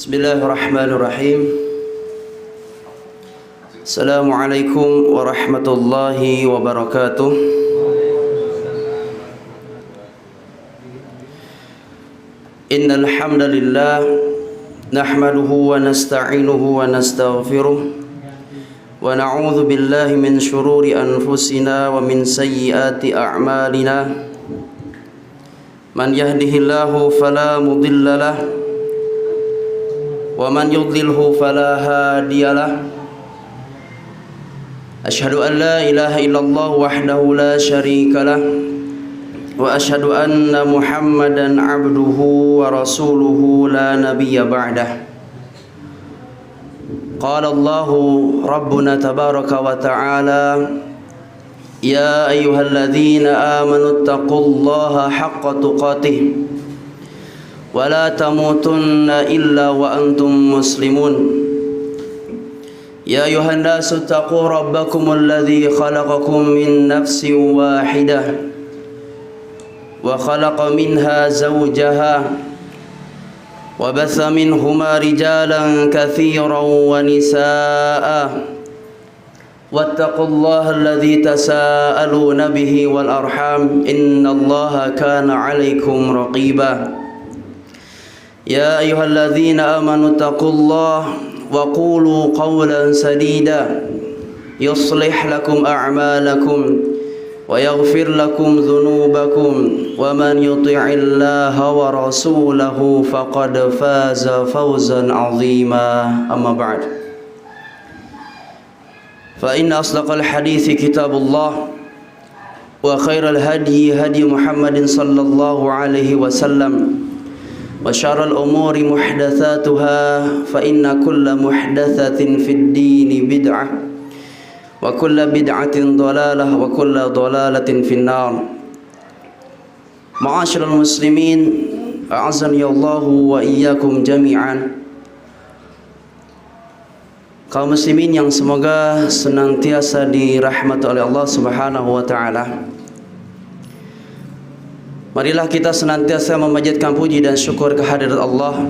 Bismillahirrahmanirrahim. Assalamualaikum warahmatullahi wabarakatuh. Innal hamdalillah nahmaduhu wa nasta'inuhu wa nastaghfiruh wa na'udzu billahi min shururi anfusina wa min sayyiati a'malina. Man yahdihillahu fala mudilla lahu wa man yudlilhu fala hadiyalah. Asyhadu an la ilaha illallah wahdahu la syarikalah wa asyhadu anna Muhammadan abduhu wa rasuluhu la nabiyya ba'dah. Qala Allahu rabbuna tabaraka wa ta'ala, ya ayyuhalladzina amanu taqullaha haqqa tuqatih wa la tamutunna illa wa antum muslimun. Ya ayuhan nasu taqu rabbakumul ladzi khalaqakum min nafsin wahidah wa khalaqa minha zawjaha wa batha minhuma rijalan katsiran wa nisaa'a wattaqullaha alladzi tasaaluna bihi wal arham innallaha kana 'alaikum raqiba. Ya ayyuhalladzina amanu taqullaha wa qulu qawlan sadida yuslih lakum a'malakum wa yaghfir lakum dhunubakum wa man yuti'illaha wa rasulahu faqad faza fawzan 'azima. Amma ba'd. Fa inna asdaqal hadithi kitabullah wa khairal hadyi hadyi Muhammadin sallallahu alaihi wasallam wa syarrul umuri muhdatsatuha fa inna kulla muhdatsatin fid dini bid'ah wa kulla bid'atin dhalalah wa kulla dhalalatin finnar. Ma'asyiral muslimin, a'azzani Allahu wa iyyakum jami'an. Kaum muslimin yang semoga senantiasa dirahmati oleh Allah Subhanahu wa taala. Marilah kita senantiasa memanjatkan puji dan syukur kehadirat Allah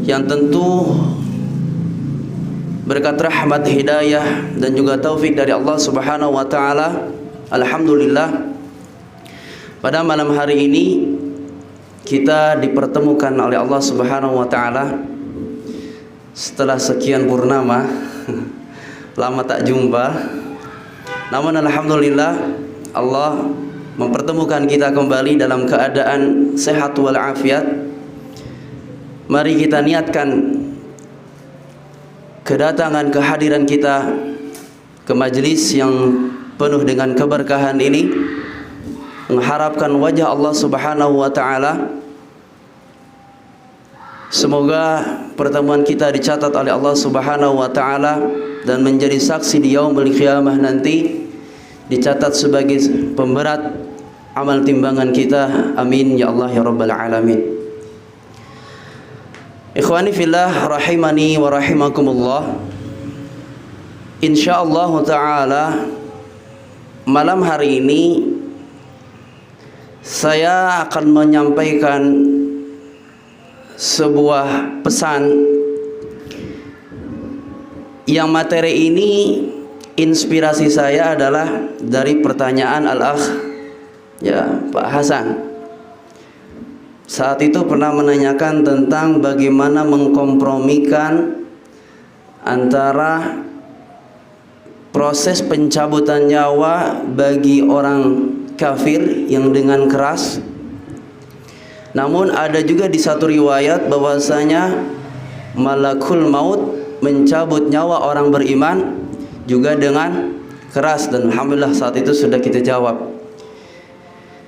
yang tentu berkat rahmat, hidayah dan juga taufik dari Allah Subhanahu wa taala. Alhamdulillah, pada malam hari ini kita dipertemukan oleh Allah Subhanahu wa taala setelah sekian purnama lama tak jumpa. Namun alhamdulillah Allah mempertemukan kita kembali dalam keadaan sehat walafiat. Mari kita niatkan kedatangan kehadiran kita ke majelis yang penuh dengan keberkahan ini, mengharapkan wajah Allah Subhanahu wa taala. Semoga pertemuan kita dicatat oleh Allah Subhanahu wa taala dan menjadi saksi di yaumul qiyamah nanti, dicatat sebagai pemberat amal timbangan kita. Amin ya Allah ya rabbal alamin. Ikhwani fillah rahimani wa rahimakumullah. Insyaallah taala malam hari ini saya akan menyampaikan sebuah pesan yang materi ini inspirasi saya adalah dari pertanyaan al-akh Pak Hasan. Saat itu pernah menanyakan tentang bagaimana mengkompromikan antara proses pencabutan nyawa bagi orang kafir yang dengan keras, namun ada juga di satu riwayat bahwasanya malakul maut mencabut nyawa orang beriman juga dengan keras, dan alhamdulillah saat itu sudah kita jawab.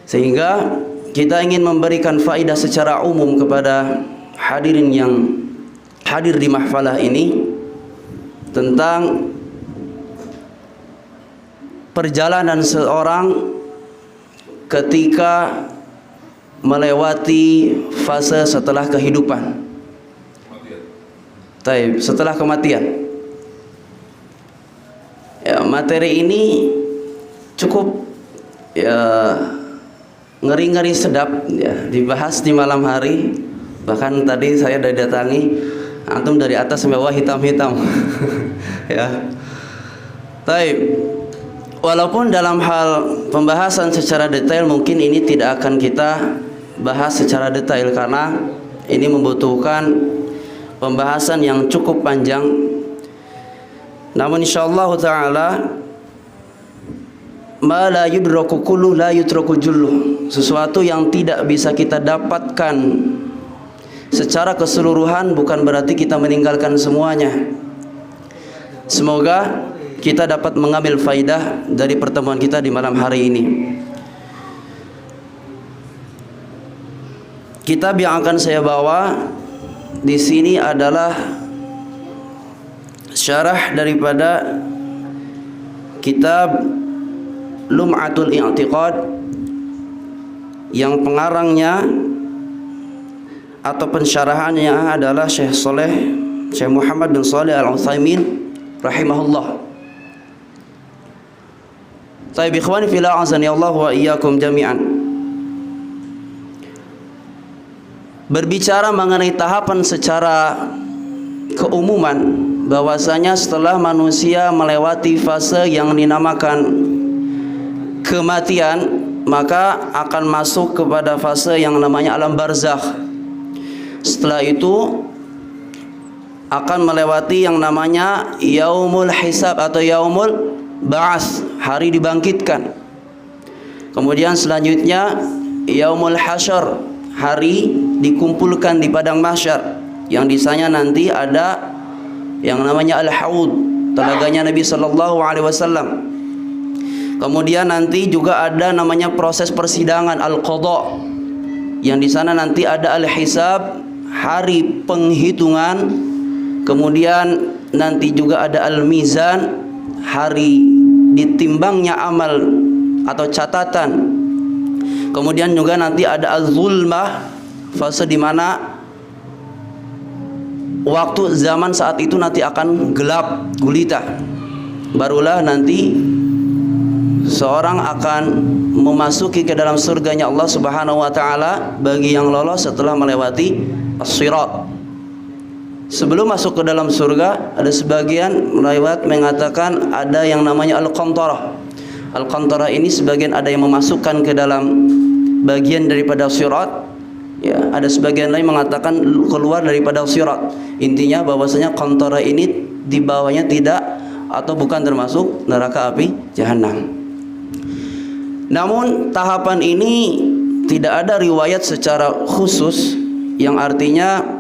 Sehingga kita ingin memberikan faidah secara umum kepada hadirin yang hadir di mahfalah ini tentang perjalanan seorang ketika melewati fase setelah kehidupan, setelah kematian. Ya, materi ini cukup ngeri-ngeri sedap ya, dibahas di malam hari. Bahkan tadi saya didatangi, antum dari atas sampai bawah hitam-hitam. Ya. Taib. Walaupun dalam hal pembahasan secara detail mungkin ini tidak akan kita bahas secara detail karena ini membutuhkan pembahasan yang cukup panjang. Namun insyaallah taala ma la yudraku kullu la yutraku jullu. Sesuatu yang tidak bisa kita dapatkan secara keseluruhan bukan berarti kita meninggalkan semuanya. Semoga kita dapat mengambil faidah dari pertemuan kita di malam hari ini. Kitab yang akan saya bawa di sini adalah syarah daripada kitab Lum'atul I'tiqad yang pengarangnya atau pensyarahannya adalah Syekh Muhammad bin Shalih Al-Utsaimin rahimahullah. Taib ikhwani fillah azani Allah wa iyyakum jami'an. Berbicara mengenai tahapan secara keumuman, bahwasanya setelah manusia melewati fase yang dinamakan kematian, maka akan masuk kepada fase yang namanya alam barzakh. Setelah itu akan melewati yang namanya yaumul hisab atau yaumul ba'ats, hari dibangkitkan. Kemudian selanjutnya yaumul hasyr, hari dikumpulkan di padang mahsyar, yang di sana nanti ada yang namanya al-haud, telaganya Nabi sallallahu alaihi wasallam. Kemudian nanti juga ada namanya proses persidangan al-qadha, yang di sana nanti ada al-hisab, hari penghitungan. Kemudian nanti juga ada al-mizan, hari ditimbangnya amal atau catatan. Kemudian juga nanti ada az-zulmah, fase di mana waktu zaman saat itu nanti akan gelap gulita. Barulah nanti seorang akan memasuki ke dalam surganya Allah Subhanahu wa taala bagi yang lolos setelah melewati as-sirat. Sebelum masuk ke dalam surga, ada sebagian riwayat mengatakan ada yang namanya al-qantarah. Al-qantarah ini sebagian ada yang memasukkan ke dalam bagian daripada sirat. Ya, ada sebagian lain mengatakan keluar daripada sirat. Intinya bahwasanya qantarah ini di bawahnya tidak atau bukan termasuk neraka api jahanam. Namun tahapan ini tidak ada riwayat secara khusus, yang artinya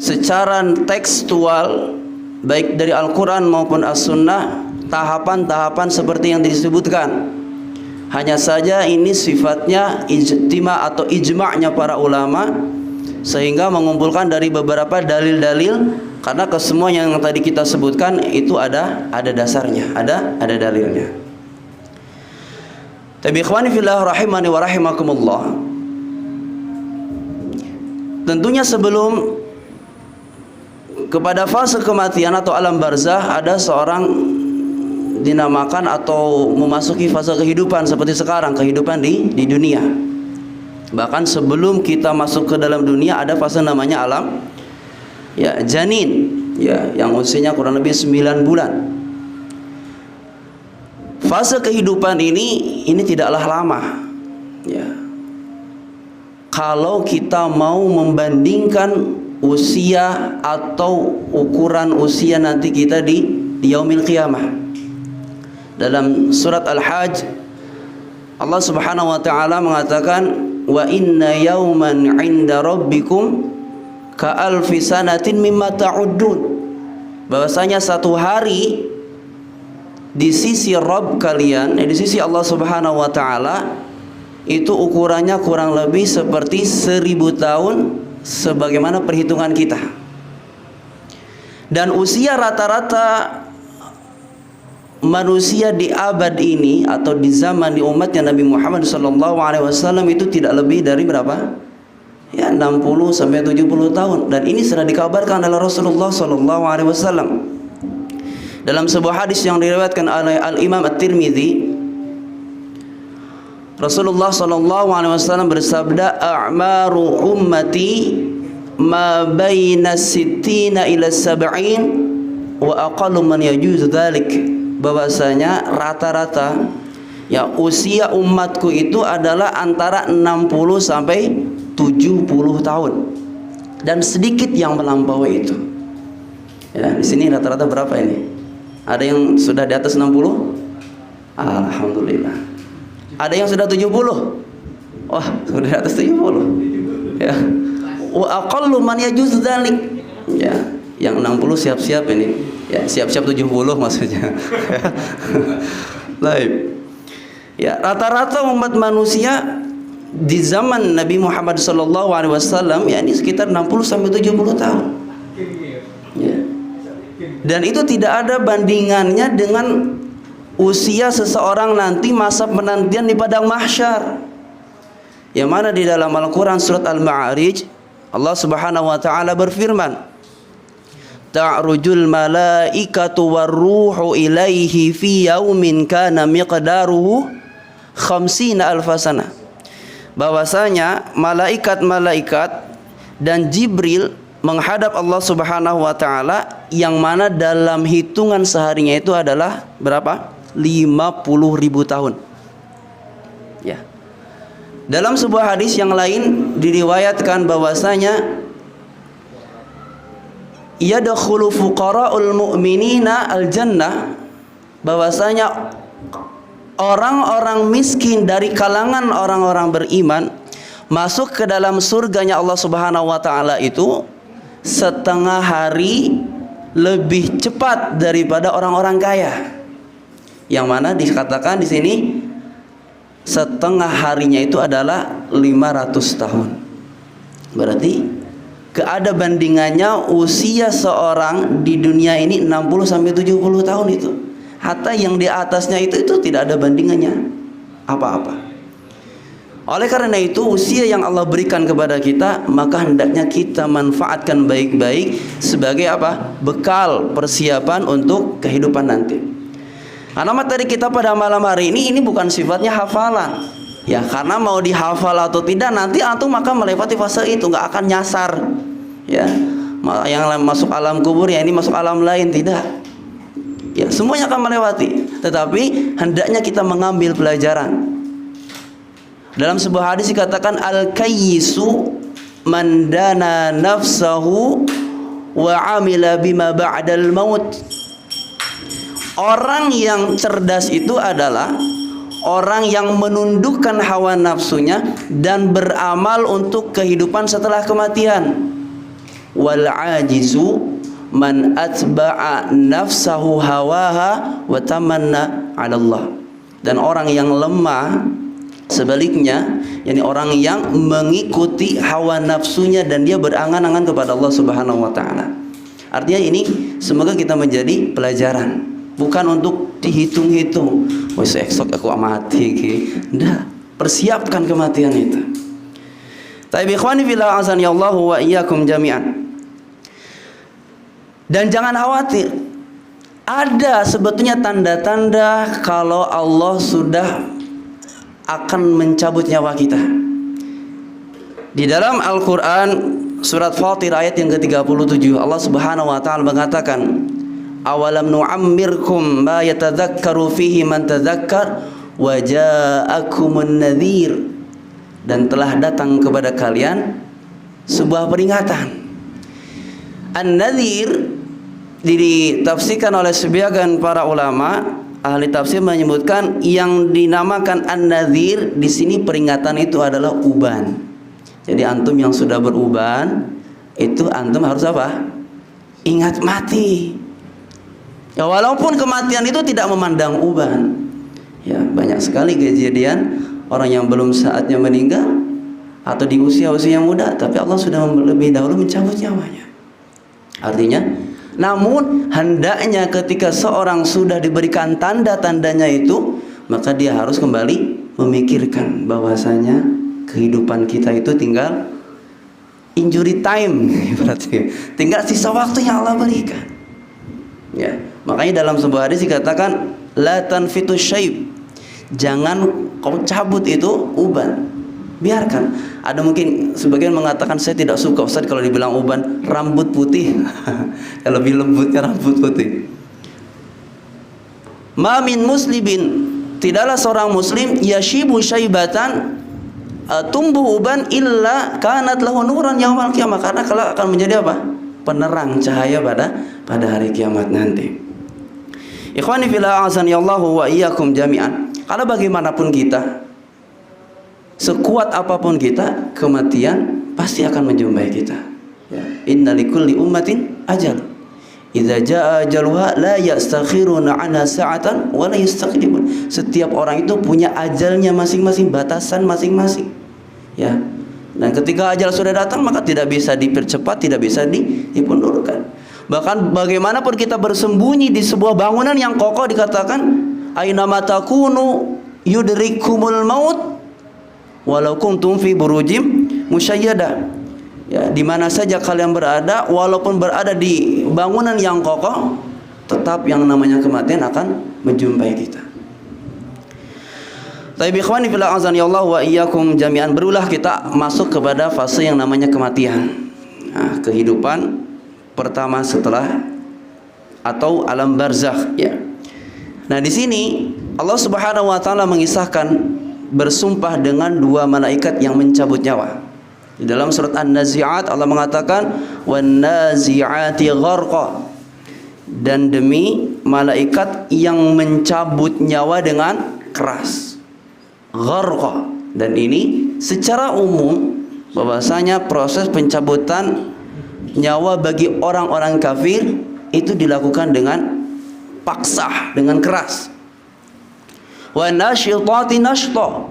secara tekstual baik dari Al-Quran maupun As-Sunnah tahapan-tahapan seperti yang disebutkan. Hanya saja ini sifatnya ijtima atau ijma'nya para ulama, sehingga mengumpulkan dari beberapa dalil-dalil, karena kesemua yang tadi kita sebutkan itu ada dasarnya, ada dalilnya. Tapi ikhwani fillah rahimani wa rahimakumullah, tentunya sebelum kepada fase kematian atau alam barzah, ada seorang dinamakan atau memasuki fase kehidupan seperti sekarang, kehidupan di dunia. Bahkan sebelum kita masuk ke dalam dunia ada fase namanya alam ya janin, ya, yang usianya kurang lebih 9 bulan. Fase kehidupan ini tidaklah lama, ya. Kalau kita mau membandingkan usia atau ukuran usia nanti kita di yaumil qiyamah, dalam surat Al-Hajj Allah Subhanahu wa taala mengatakan, wa inna yawman 'inda rabbikum ka alfi sanatin mimma ta'uddun, bahwasanya satu hari di sisi Rabb kalian, di sisi Allah Subhanahu wa taala, itu ukurannya kurang lebih seperti 1000 tahun sebagaimana perhitungan kita. Dan usia rata-rata manusia di abad ini atau di zaman di umatnya Nabi Muhammad SAW itu tidak lebih dari berapa? Ya, 60 sampai 70 tahun. Dan ini sudah dikabarkan oleh Rasulullah SAW dalam sebuah hadis yang diriwayatkan oleh Al-Imam At-Tirmidzi. Rasulullah SAW bersabda, a'maru ummati ma baina sittina ila sab'in wa aqallu man yajuzu dzalik. Bahwasanya rata-rata ya usia umatku itu adalah antara 60 sampai 70 tahun, dan sedikit yang melampaui itu. Ya, di sini rata-rata berapa ini? Ada yang sudah di atas 60? Alhamdulillah. Ada yang sudah 70? Wah, sudah di atas 70. Ya. Wa aqallu man yajuzu dzalik. Ya, yang 60 siap-siap ini. Ya, siap-siap 70 maksudnya. Baik. Ya, rata-rata umat manusia di zaman Nabi Muhammad SAW ya ini sekitar 60 sampai 70 tahun. Ya. Dan itu tidak ada bandingannya dengan usia seseorang nanti masa penantian di padang mahsyar. Yang mana di dalam Al-Qur'an surat Al-Ma'arij Allah Subhanahu wa taala berfirman, ta'rujul malaikatu warruhu ilaihi fi yaumin kana miqdaruhu 50 alfasana. Bahwasanya malaikat-malaikat dan Jibril menghadap Allah Subhanahu wa taala yang mana dalam hitungan seharinya itu adalah berapa? 50.000 tahun. Ya. Dalam sebuah hadis yang lain diriwayatkan bahwasanya yadkhulu fuqara'ul mu'minina al-jannah, bahwasanya orang-orang miskin dari kalangan orang-orang beriman masuk ke dalam surganya Allah Subhanahu wa taala itu setengah hari lebih cepat daripada orang-orang kaya. Yang mana dikatakan di sini setengah harinya itu adalah 500 tahun. Berarti keada bandingannya usia seorang di dunia ini 60 sampai 70 tahun itu. Hatta yang di atasnya itu tidak ada bandingannya apa-apa. Oleh karena itu usia yang Allah berikan kepada kita maka hendaknya kita manfaatkan baik-baik sebagai apa? Bekal persiapan untuk kehidupan nanti. Karena materi kita pada malam hari ini bukan sifatnya hafalan. Ya, karena mau dihafal atau tidak nanti antum maka melewati fase itu, nggak akan nyasar. Ya, yang masuk alam kubur ya ini masuk alam lain tidak. Ya, semuanya akan melewati. Tetapi hendaknya kita mengambil pelajaran. Dalam sebuah hadis dikatakan al-kayyisu man dana nafsahu wa amila bima ba'dal maut. Orang yang cerdas itu adalah orang yang menundukkan hawa nafsunya dan beramal untuk kehidupan setelah kematian. Wal ajizu man atba'a nafsahu hawaha wa tamanna 'ala Allah. Dan orang yang lemah sebaliknya, yakni orang yang mengikuti hawa nafsunya dan dia berangan-angan kepada Allah Subhanahu wa taala. Artinya ini semoga kita menjadi pelajaran. Bukan untuk dihitung-hitung. Wes esok aku mati ki. Ndak, persiapkan kematian itu. Tapi ikhwani fillah azani Allah wa iyyakum jami'an. Dan jangan khawatir. Ada sebetulnya tanda-tanda kalau Allah sudah akan mencabut nyawa kita. Di dalam Al-Qur'an surat Fatir ayat yang ke-37 Allah Subhanahu wa taala mengatakan, awalam nu'ammirkum ma yatadzakkaru fihi man tadzakkar wa ja'akumun nadhir. Dan telah datang kepada kalian sebuah peringatan. An-nadhir ditafsirkan oleh sebagian para ulama ahli tafsir menyebutkan yang dinamakan an-nadhir di sini peringatan itu adalah uban. Jadi antum yang sudah beruban itu antum harus apa? Ingat mati. Ya, walaupun kematian itu tidak memandang uban. Ya, banyak sekali kejadian orang yang belum saatnya meninggal atau di usia-usia muda tapi Allah sudah lebih dahulu mencabut nyawanya. Artinya, namun hendaknya ketika seorang sudah diberikan tanda-tandanya itu, maka dia harus kembali memikirkan bahwasanya kehidupan kita itu tinggal injury time, berarti tinggal sisa waktu yang Allah berikan. Ya, makanya dalam sebuah hadis dikatakan la tanfitu syaib. Jangan kau cabut itu uban. Biarkan. Ada mungkin sebagian mengatakan saya tidak suka Ustaz kalau dibilang uban, rambut putih. Lebih lembutnya rambut putih. Ma min muslimin, tidaklah seorang muslim yashibu syaibatan, tumbuh uban illa kanat lahu nuran yaumal qiyamah, karena kalau akan menjadi apa? Penerang cahaya pada hari kiamat nanti. Ikhwani fillah azani Allahu wa iyyakum jami'an. Karena bagaimanapun kita, sekuat apapun kita, kematian pasti akan menjumpai kita. Ya. Inna likulli ummatin ajal. Idza jaa ajaluha la yastakhiruna 'anha sa'atan wa la yastaqdimun. Setiap orang itu punya ajalnya masing-masing, batasan masing-masing. Ya. Dan ketika ajal sudah datang, maka tidak bisa dipercepat, tidak bisa dipundurkan. Bahkan bagaimanapun kita bersembunyi di sebuah bangunan yang kokoh, dikatakan aina matakunu yudrikumul maut walau kuntum fi burujim musyayyada. Ya, di mana saja kalian berada, walaupun berada di bangunan yang kokoh, tetap yang namanya kematian akan menjumpai kita. Tapi ikhwani fillah azani Allah wa iyyakum jami'an, berulah kita masuk kepada fase yang namanya kematian. Nah, kehidupan pertama setelah atau alam barzakh, ya. Nah, di sini Allah Subhanahu wa taala mengisahkan bersumpah dengan dua malaikat yang mencabut nyawa. Di dalam surat An-Nazi'at Allah mengatakan wan-nazi'ati gharqa, dan demi malaikat yang mencabut nyawa dengan keras. Gharqa. Dan ini secara umum bahwasanya proses pencabutan nyawa bagi orang-orang kafir itu dilakukan dengan paksa, dengan keras. Wan-nasyitati nashta,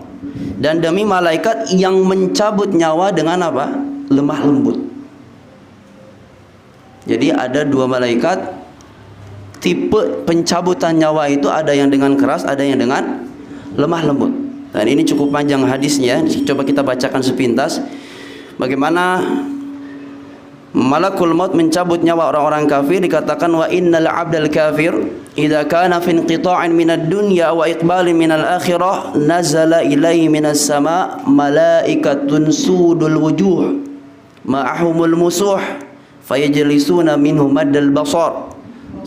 dan demi malaikat yang mencabut nyawa dengan apa? Lemah lembut. Jadi ada dua malaikat, tipe pencabutan nyawa itu ada yang dengan keras, ada yang dengan lemah lembut. Dan ini cukup panjang hadisnya, coba kita bacakan sepintas. Bagaimana malakul maut mencabut nyawa orang-orang kafir. Dikatakan wa innal abdal kafir idza kana fi inqita'in minad dunya wa iqbalin minal akhirah nazala ilaihi minas sama malaikatun sudul wujuh ma'ahumul musuh fayajlisuna minhu maddal basar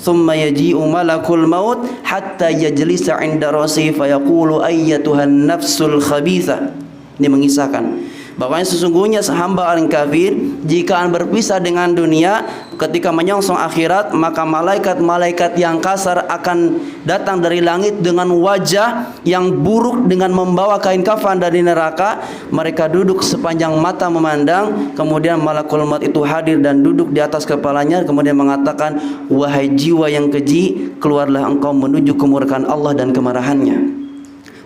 thumma yaji'u malakul maut hatta yajlisa 'inda rasihi fayaqulu ayyatuhan nafsul khabithah. Ini mengisahkan bahwasanya sesungguhnya hamba orang kafir jika berpisah dengan dunia, ketika menyongsong akhirat, maka malaikat-malaikat yang kasar akan datang dari langit dengan wajah yang buruk, dengan membawa kain kafan dari neraka. Mereka duduk sepanjang mata memandang. Kemudian malakul maut itu hadir dan duduk di atas kepalanya, kemudian mengatakan, wahai jiwa yang keji, keluarlah engkau menuju kemurkaan Allah dan kemarahannya.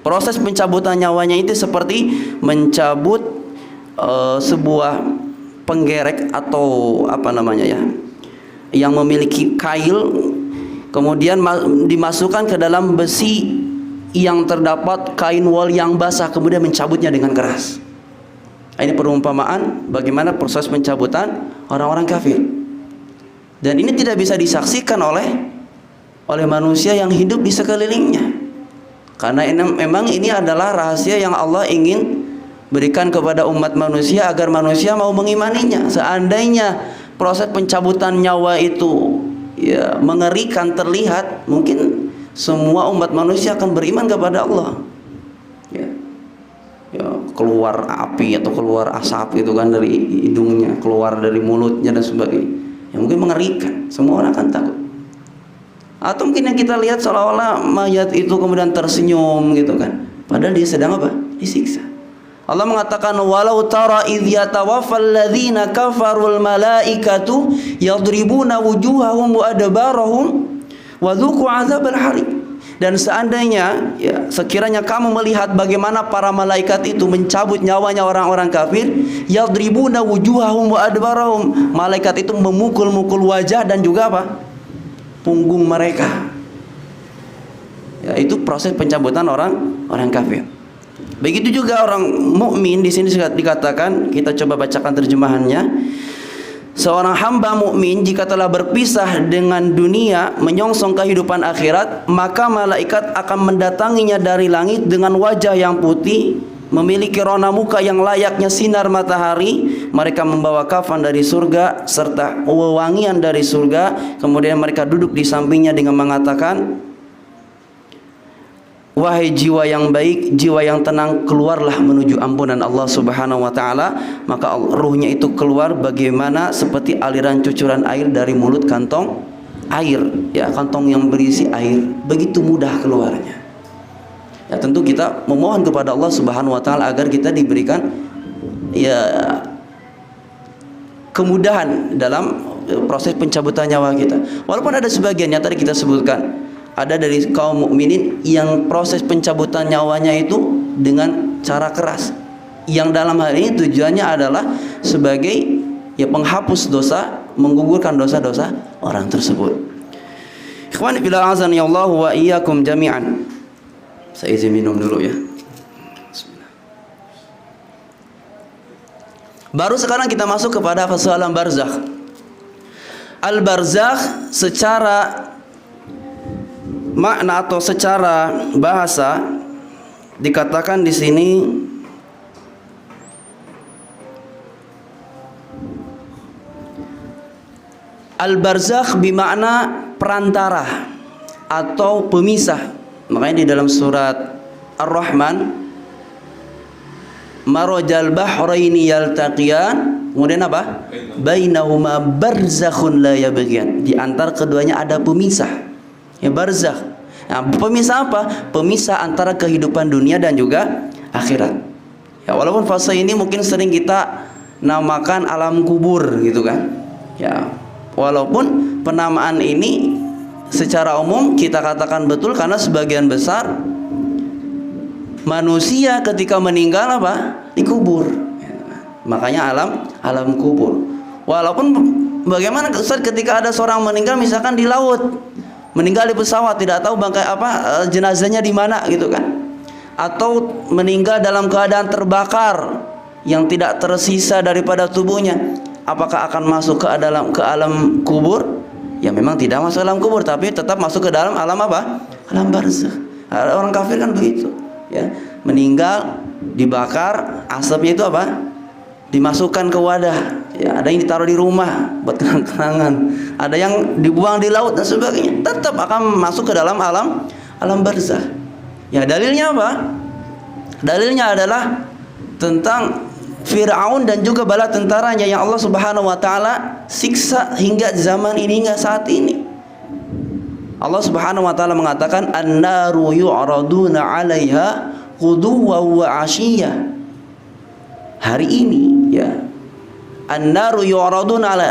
Proses pencabutan nyawanya itu seperti mencabut sebuah penggerek atau apa namanya ya, yang memiliki kail, kemudian dimasukkan ke dalam besi yang terdapat kain wol yang basah, kemudian mencabutnya dengan keras. Ini perumpamaan bagaimana proses pencabutan orang-orang kafir. Dan ini tidak bisa disaksikan oleh manusia yang hidup di sekelilingnya, karena memang ini adalah rahasia yang Allah ingin berikan kepada umat manusia agar manusia mau mengimaninya. Seandainya proses pencabutan nyawa itu ya mengerikan terlihat, mungkin semua umat manusia akan beriman kepada Allah. Ya, keluar api atau keluar asap itu kan dari hidungnya, keluar dari mulutnya dan sebagainya. Yang mungkin mengerikan, semua orang akan takut. Atau mungkin yang kita lihat seolah-olah mayat itu kemudian tersenyum gitu kan, padahal dia sedang apa? Disiksa. Allah mengatakan walau tara idh yatawaffal ladzina kafarul malaikatu yadribuna wujuhahum wa adbarahum wa dzuqu adzabal hariq. Dan seandainya ya, sekiranya kamu melihat bagaimana para malaikat itu mencabut nyawanya orang-orang kafir, yadribuna wujuhahum wa adbarahum, malaikat itu memukul-mukul wajah dan juga apa? Punggung mereka. Ya, itu proses pencabutan orang kafir. Begitu juga orang mukmin. Di sini dikatakan, kita coba bacakan terjemahannya. seorang hamba mukmin jika telah berpisah dengan dunia menyongsong kehidupan akhirat, maka malaikat akan mendatanginya dari langit dengan wajah yang putih, memiliki rona muka yang layaknya sinar matahari. Mereka membawa kafan dari surga serta wewangian dari surga. Kemudian mereka duduk di sampingnya dengan mengatakan, wahai jiwa yang baik, jiwa yang tenang, keluarlah menuju ampunan Allah Subhanahu wa taala. Maka ruhnya itu keluar bagaimana seperti aliran cucuran air dari mulut kantong air, ya, kantong yang berisi air, begitu mudah keluarnya. Ya, tentu kita memohon kepada Allah Subhanahu wa taala agar kita diberikan ya kemudahan dalam proses pencabutan nyawa kita. Walaupun ada sebagian yang tadi kita sebutkan, ada dari kaum mukminin yang proses pencabutan nyawanya itu dengan cara keras, yang dalam hal ini tujuannya adalah sebagai ya penghapus dosa, menggugurkan dosa-dosa orang tersebut. Ikhwani fillah azani Allah wa iyyakum jami'an. Saya izin minum dulu ya. Bismillah. Baru sekarang kita masuk kepada fase alam barzakh. Al-barzakh secara makna atau secara bahasa dikatakan di sini al-barzakh bermakna perantara atau pemisah. Makanya di dalam surat Ar-Rahman, marajal bahraini yaltaqiyan, kemudian apa? Bainahuma barzakhun la yabghiyan. Di antara keduanya ada pemisah. Ya, barzakh. Nah, pemisah apa? Pemisah antara kehidupan dunia dan juga akhirat. Ya, walaupun fase ini mungkin sering kita namakan alam kubur gitu kan. Ya, walaupun penamaan ini secara umum kita katakan betul karena sebagian besar manusia ketika meninggal apa? Dikubur. Makanya alam kubur. Walaupun bagaimana Ustaz ketika ada seorang meninggal misalkan di laut, meninggal di pesawat, tidak tahu bangkai apa jenazahnya di mana gitu kan, atau meninggal dalam keadaan terbakar yang tidak tersisa daripada tubuhnya, apakah akan masuk ke alam kubur? Ya memang tidak masuk alam kubur, tapi tetap masuk ke dalam alam apa? Alam barzakh. Orang kafir kan begitu, ya, meninggal dibakar, asapnya itu apa? Dimasukkan ke wadah. Ya, ada yang ditaruh di rumah buat kenang-kenangan, ada yang dibuang di laut dan sebagainya. Tetap akan masuk ke dalam alam barzakh. Ya, dalilnya apa? Dalilnya adalah tentang Fir'aun dan juga bala tentaranya yang Allah Subhanahu wa taala siksa hingga zaman ini, hingga saat ini. Allah Subhanahu wa taala mengatakan an-naru yu'raduna 'alaiha ghuduwan wa 'ashiyya. Hari ini ya, an-naru yu'raduna 'ala,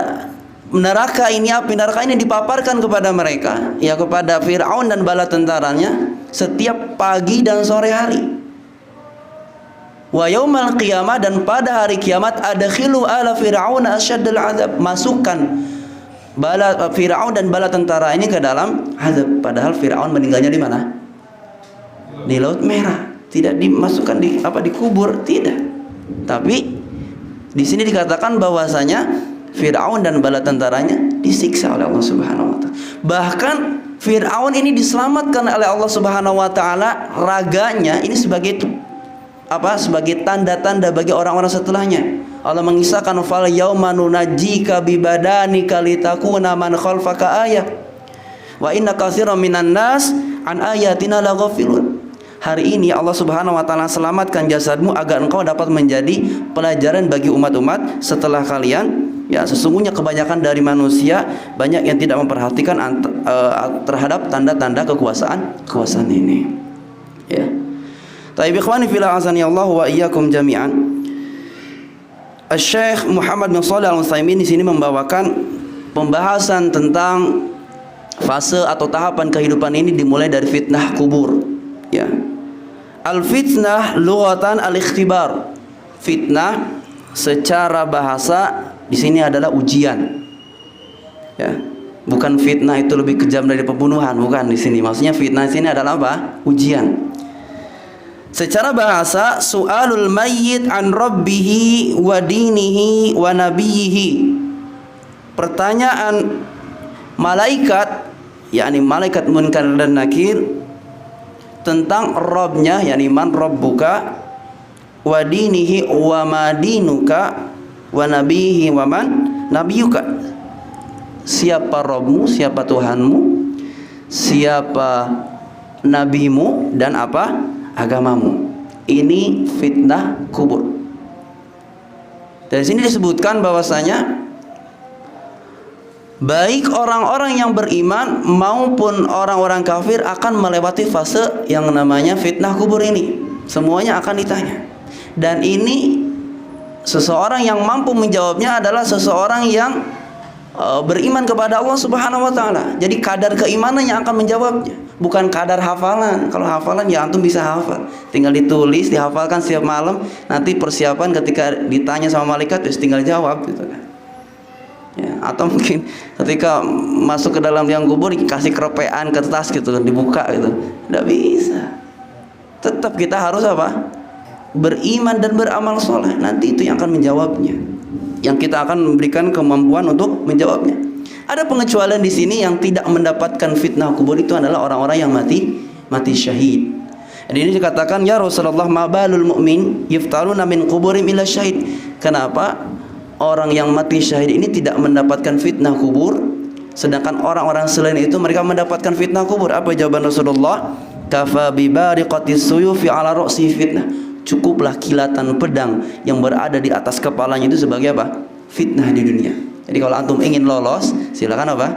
neraka ini, api neraka ini dipaparkan kepada mereka, ya, kepada Fir'aun dan bala tentaranya setiap pagi dan sore hari. Wa yaumal qiyamah, dan pada hari kiamat, adkhilu ala fir'aun asyaddal azab, masukkan bala Fir'aun dan bala tentara ini ke dalam azab. Padahal Fir'aun meninggalnya di mana? Di Laut Merah. Tidak dimasukkan dikubur, tidak. Tapi di sini dikatakan bahwasanya Fir'aun dan bala tentaranya disiksa oleh Allah Subhanahu wa taala. Bahkan Fir'aun ini diselamatkan oleh Allah Subhanahu wa taala, raganya ini sebagai sebagai tanda-tanda bagi orang-orang setelahnya. Allah mengisahkan fal yauma nunajjika bi badanika litakuna man khalfaka ayah wa inna katsiran minan nas an ayatina laghafilun. Hari ini Allah Subhanahu wa taala selamatkan jasadmu agar engkau dapat menjadi pelajaran bagi umat-umat setelah kalian. Ya, sesungguhnya kebanyakan dari manusia banyak yang tidak memperhatikan terhadap tanda-tanda kekuasaan ini. Ya. Taib ikhwani fillah azani Allah wa iyyakum jami'an. Syekh Muhammad bin Shalih Al-Utsaimin di sini membawakan pembahasan tentang fase atau tahapan kehidupan ini dimulai dari fitnah kubur. Ya. Al-fitnah lughatan al-ikhtibar. Fitnah secara bahasa di sini adalah ujian. Ya. Bukan fitnah itu lebih kejam dari pembunuhan, bukan di sini. Maksudnya fitnah di sini adalah apa? Ujian. Secara bahasa, su'alul mayyit an rabbihi wa dinihi wa nabiyhi. pertanyaan malaikat, yakni malaikat Munkar dan Nakir, tentang Robnya, yakni man Rabbuka wa dinihi wa madinuka wa nabihi wa man nabiyuka. Siapa Robmu, siapa Tuhanmu, siapa nabimu, dan apa agamamu. Ini fitnah kubur. Dari sini disebutkan bahwasanya baik orang-orang yang beriman maupun orang-orang kafir akan melewati fase yang namanya fitnah kubur ini. Semuanya akan ditanya. Dan ini seseorang yang mampu menjawabnya adalah seseorang yang beriman kepada Allah Subhanahu wa taala. Jadi kadar keimanannya akan menjawabnya, bukan kadar hafalan. Kalau hafalan ya antum bisa hafal, tinggal ditulis, dihafalkan setiap malam, nanti persiapan ketika ditanya sama malaikat terus tinggal jawab gitu kan. Ya, atau mungkin ketika masuk ke dalam liang kubur dikasih keropean kertas gitu kan, dibuka gitu. Tidak bisa. Tetap kita harus apa? Beriman dan beramal soleh. Nanti itu yang akan menjawabnya, yang kita akan memberikan kemampuan untuk menjawabnya. Ada pengecualian di sini, yang tidak mendapatkan fitnah kubur itu adalah orang-orang yang mati syahid. Dan ini dikatakan, ya Rasulullah, ma balul mu'min yuftaruna min quburim ila syahid. Kenapa orang yang mati syahid ini tidak mendapatkan fitnah kubur, sedangkan orang-orang selain itu mereka mendapatkan fitnah kubur? Apa jawaban Rasulullah? Kafa bi bariqatis suyufi ala ra'si fitnah. Cukuplah kilatan pedang yang berada di atas kepalanya itu sebagai apa? Fitnah di dunia. Jadi kalau antum ingin lolos, silakan apa?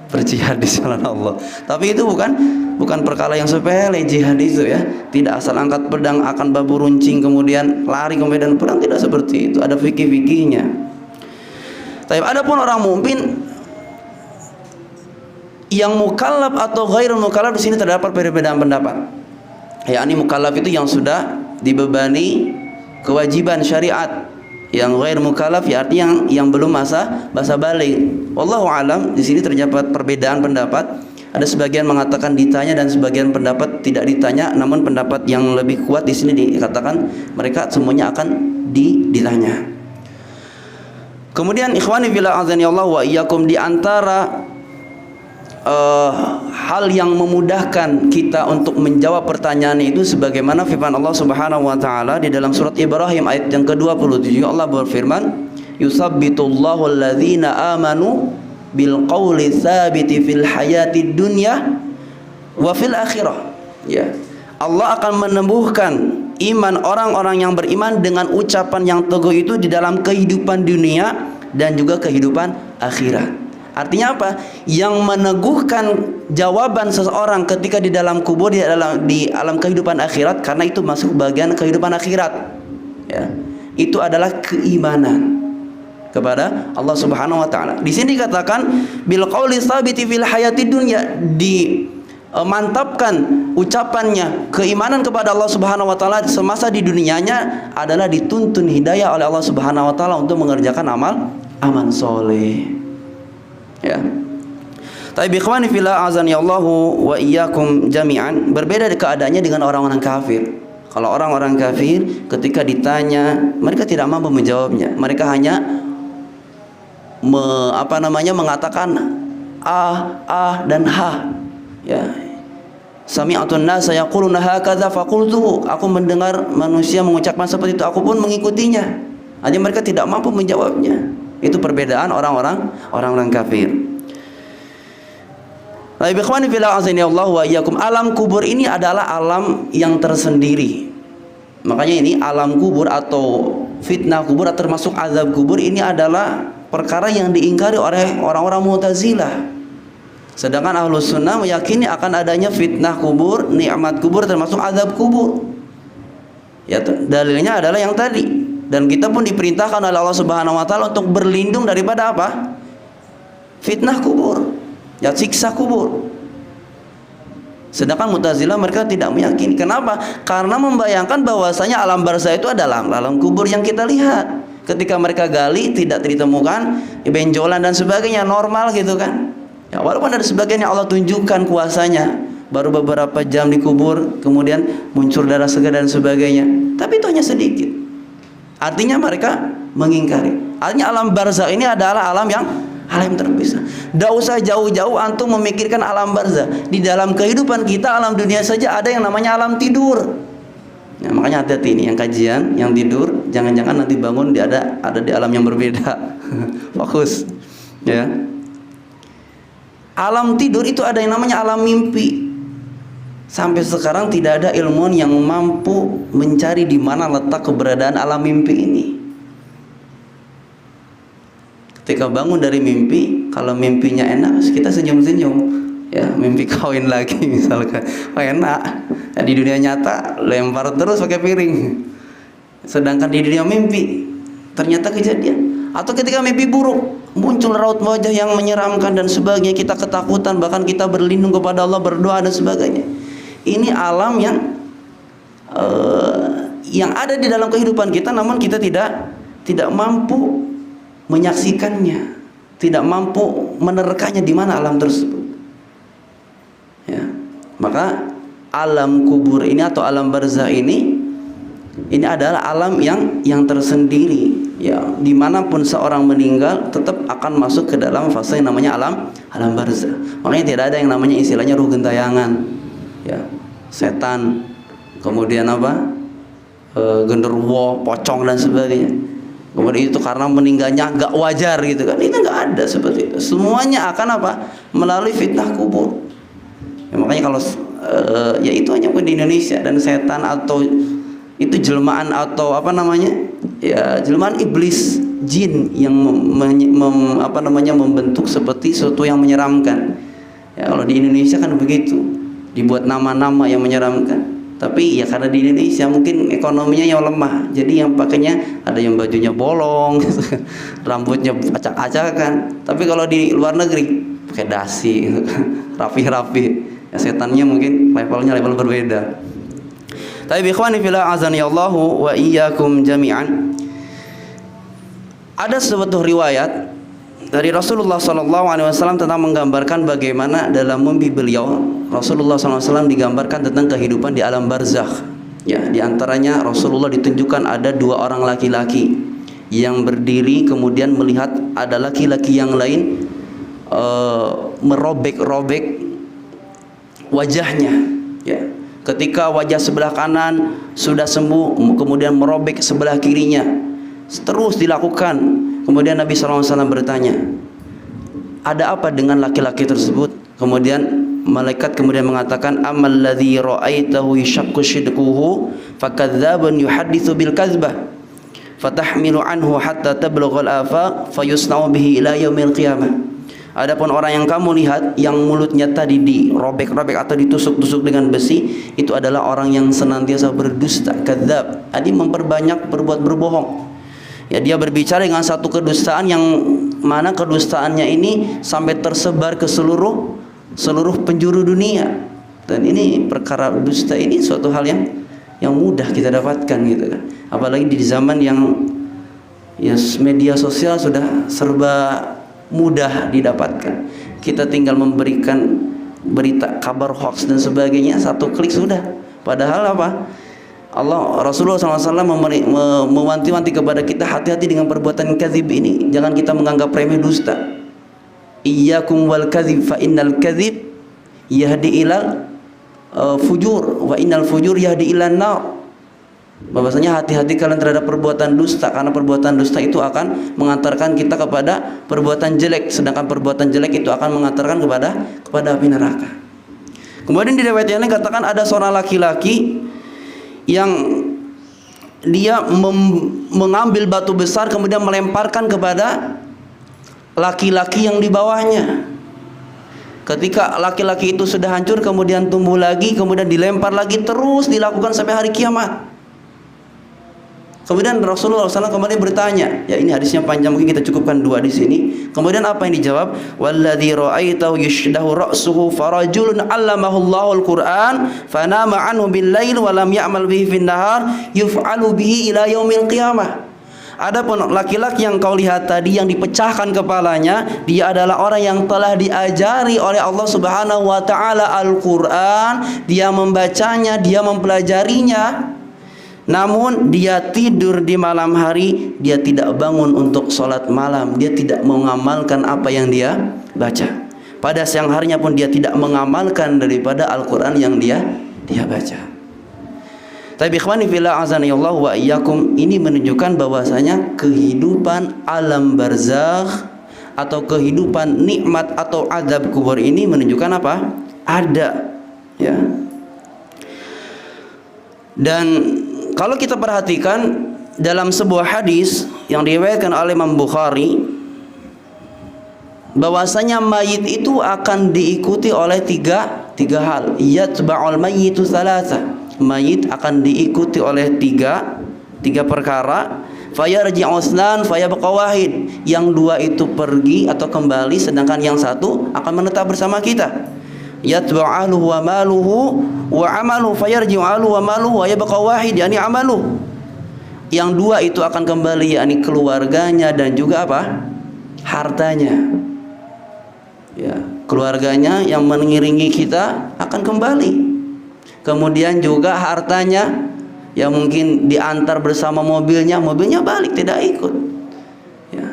Berjihad di jalan Allah. Tapi itu bukan perkara yang sepele jihad itu ya. Tidak asal angkat pedang akan babu runcing kemudian lari ke medan perang, tidak seperti itu. Ada fikih-fikihnya. Tapi adapun orang mukmin yang mukallaf atau ghairul mukallaf, di sini terdapat perbedaan pendapat. Yakni mukallaf itu yang sudah dibebani kewajiban syariat. Yang ghair mukallaf ya artinya yang belum masa balik. Wallahu alam, di sini terdapat perbedaan pendapat. Ada sebagian mengatakan ditanya dan sebagian pendapat tidak ditanya. Namun pendapat yang lebih kuat di sini dikatakan mereka semuanya akan ditanya. Kemudian ikhwani fillah azani Allah wa iyyakum, di antara hal yang memudahkan kita untuk menjawab pertanyaan itu sebagaimana firman Allah Subhanahu wa taala di dalam surat Ibrahim ayat yang ke-27. Allah berfirman, yusabbitullahu alladzina amanu bil qawli tsabiti fil hayatid dunya wa fil akhirah. Ya. Allah akan menumbuhkan iman orang-orang yang beriman dengan ucapan yang teguh itu di dalam kehidupan dunia dan juga kehidupan akhirat. Artinya apa? Yang meneguhkan jawaban seseorang ketika di dalam kubur, di alam kehidupan akhirat, karena itu masuk bagian kehidupan akhirat. Ya. Itu adalah keimanan kepada Allah Subhanahu wa taala. Di sini dikatakan bil qauli tsabiti fil hayatid dunya, mantapkan ucapannya keimanan kepada Allah Subhanahu wa taala semasa di dunianya adalah dituntun hidayah oleh Allah Subhanahu wa taala untuk mengerjakan amal soleh. Ya. Tapi ikhwani fillah azani Allahu wa iyyakum jami'an, berbeda keadaannya dengan orang-orang kafir. Kalau orang-orang kafir ketika ditanya mereka tidak mampu menjawabnya. Mereka hanya mengatakan dan ha. Ya. Sami'atun nasa yaquluna hakadza faqultu. Aku mendengar manusia mengucapkan seperti itu, aku pun mengikutinya. Hanya mereka tidak mampu menjawabnya. Itu perbedaan orang-orang kafir. Baik ikhwani fillah azani Allah wa iyyakum, alam kubur ini adalah alam yang tersendiri. Makanya ini alam kubur atau fitnah kubur atau termasuk azab kubur ini adalah perkara yang diingkari oleh orang-orang Mu'tazilah. Sedangkan Ahlus Sunnah meyakini akan adanya fitnah kubur, nikmat kubur termasuk azab kubur. Ya, dalilnya adalah yang tadi. Dan kita pun diperintahkan oleh Allah Subhanahu wa taala untuk berlindung daripada apa? Fitnah kubur, ya, siksa kubur. Sedangkan Mu'tazilah mereka tidak meyakini. Kenapa? Karena membayangkan bahwasanya alam barzah itu adalah alam kubur yang kita lihat. Ketika mereka gali tidak ditemukan benjolan dan sebagainya, normal gitu kan. Ya, walaupun ada sebagian yang Allah tunjukkan kuasanya, baru beberapa jam dikubur kemudian muncul darah segar dan sebagainya. Tapi itu hanya sedikit. Artinya mereka mengingkari. Artinya alam barzakh ini adalah alam yang Alam terpisah. Tidak usah jauh-jauh antum memikirkan alam barzah. Di dalam kehidupan kita, alam dunia saja ada yang namanya alam tidur. Ya, makanya hati-hati ini yang kajian, yang tidur, jangan-jangan nanti bangun ada di alam yang berbeda. Fokus. Ya. Alam tidur itu ada yang namanya alam mimpi. Sampai sekarang tidak ada ilmuwan yang mampu mencari di mana letak keberadaan alam mimpi ini. Ketika bangun dari mimpi, kalau mimpinya enak, kita senyum-senyum, ya mimpi kawin lagi misalkan, oh enak. Ya, di dunia nyata lempar terus pakai piring. Sedangkan di dunia mimpi ternyata kejadian. Atau ketika mimpi buruk, muncul raut wajah yang menyeramkan dan sebagainya, kita ketakutan, bahkan kita berlindung kepada Allah, berdoa dan sebagainya. Ini alam yang ada di dalam kehidupan kita, namun kita tidak mampu menyaksikannya, tidak mampu menerkanya di mana alam tersebut. Ya, maka alam kubur ini atau alam barzah ini adalah alam yang tersendiri. Ya, dimanapun seorang meninggal tetap akan masuk ke dalam fase yang namanya alam barzah. Makanya tidak ada yang namanya istilahnya ruh gentayangan, ya, setan, kemudian genderuwo, pocong dan sebagainya. Kemudian itu karena meninggalnya nggak wajar gitu kan, itu nggak ada seperti itu. Semuanya akan melalui fitnah kubur. Ya, makanya kalau ya itu hanya di Indonesia, dan setan atau itu jelmaan atau ya jelmaan iblis, jin yang membentuk seperti sesuatu yang menyeramkan. Ya, kalau di Indonesia kan begitu, dibuat nama-nama yang menyeramkan. Tapi ya karena di Indonesia mungkin ekonominya yang lemah, jadi yang pakainya ada yang bajunya bolong, rambutnya acak-acakan. Tapi kalau di luar negeri pakai dasi, rapi-rapi. Ya, setannya mungkin level berbeda. Tapi ikhwani fillah azanillahu wa iyyakum jami'an. Ada sebuah riwayat dari Rasulullah SAW tentang menggambarkan bagaimana dalam mimpi beliau Rasulullah SAW digambarkan tentang kehidupan di alam barzakh. Ya, diantaranya Rasulullah ditunjukkan ada dua orang laki-laki yang berdiri, kemudian melihat ada laki-laki yang lain merobek-robek wajahnya. Ya, ketika wajah sebelah kanan sudah sembuh, kemudian merobek sebelah kirinya, terus dilakukan. Kemudian Nabi SAW bertanya, ada apa dengan laki-laki tersebut? Kemudian malaikat kemudian mengatakan, amal ladzi ra'aitahu yashaqqu shidquhu fakadzdzabun yuhadditsu bil kadzbah fatahmilu anhu hatta tablughal afaq fayusna'u bihi ila yaumil qiyamah. Adapun orang yang kamu lihat yang mulutnya tadi dirobek-robek atau ditusuk-tusuk dengan besi, itu adalah orang yang senantiasa berdusta, kadzdzab, jadi memperbanyak berbuat berbohong. Ya, dia berbicara dengan satu kedustaan yang mana kedustaannya ini sampai tersebar ke seluruh penjuru dunia. Dan ini perkara dusta ini suatu hal yang mudah kita dapatkan gitu kan. Apalagi di zaman yang ya media sosial sudah serba mudah didapatkan. Kita tinggal memberikan berita, kabar hoax dan sebagainya, satu klik sudah. Padahal Rasulullah SAW mewanti-wanti kepada kita, hati-hati dengan perbuatan kadzib ini. Jangan kita menganggap remeh dusta. Iyyakum wal kadzib fa innal kadzib yahdi ilal fujur wa innal fujur yahdi ilan nar. Bahwasanya hati-hati kalian terhadap perbuatan dusta, karena perbuatan dusta itu akan mengantarkan kita kepada perbuatan jelek, sedangkan perbuatan jelek itu akan mengantarkan kepada api neraka. Kemudian di riwayat yang lain katakan ada seorang laki-laki yang dia mengambil batu besar kemudian melemparkan kepada laki-laki yang di bawahnya. Ketika laki-laki itu sudah hancur, kemudian tumbuh lagi, kemudian dilempar lagi, terus dilakukan sampai hari kiamat. Kemudian Rasulullah SAW kembali bertanya, ya ini hadisnya panjang, mungkin kita cukupkan dua di sini. Kemudian apa yang dijawab? Walladzi ra'aitahu yushdahu ra'suhu farajulun 'allamahu Allahul Qur'an fanama 'anhu bil-lail wa lam ya'mal bihi fin nahar yuf'alu bihi ila yaumil qiyamah. Adapun laki-laki yang kau lihat tadi yang dipecahkan kepalanya, dia adalah orang yang telah diajari oleh Allah Subhanahu wa taala Al-Qur'an, dia membacanya, dia mempelajarinya. namun dia tidur di malam hari, dia tidak bangun untuk sholat malam, dia tidak mengamalkan apa yang dia baca. Pada siang harinya pun dia tidak mengamalkan daripada Al-Quran yang dia baca. Tapi ikhwani fillah azanillah wa iyyakum, ini menunjukkan bahwasanya kehidupan alam barzakh atau kehidupan nikmat atau azab kubur ini menunjukkan apa? Ada, ya. Dan kalau kita perhatikan dalam sebuah hadis yang diriwayatkan oleh Imam Bukhari, bahwasanya mayit itu akan diikuti oleh tiga hal. Yatba'ul mayyitu thalatha, mayit akan diikuti oleh tiga perkara. Fayarji'u utsnan fayabqa wahid, yang dua itu pergi atau kembali, sedangkan yang satu akan menetap bersama kita. Yatba'u ahluhu wa maluhu wa amaluhu fayarji'u ahluhu wa maluhu wa yabqa wahid, yakni amaluhu. Yang dua itu akan kembali, yakni keluarganya dan juga apa? Hartanya. Ya, keluarganya yang mengiringi kita akan kembali. Kemudian juga hartanya, yang mungkin diantar bersama mobilnya balik, tidak ikut. Ya.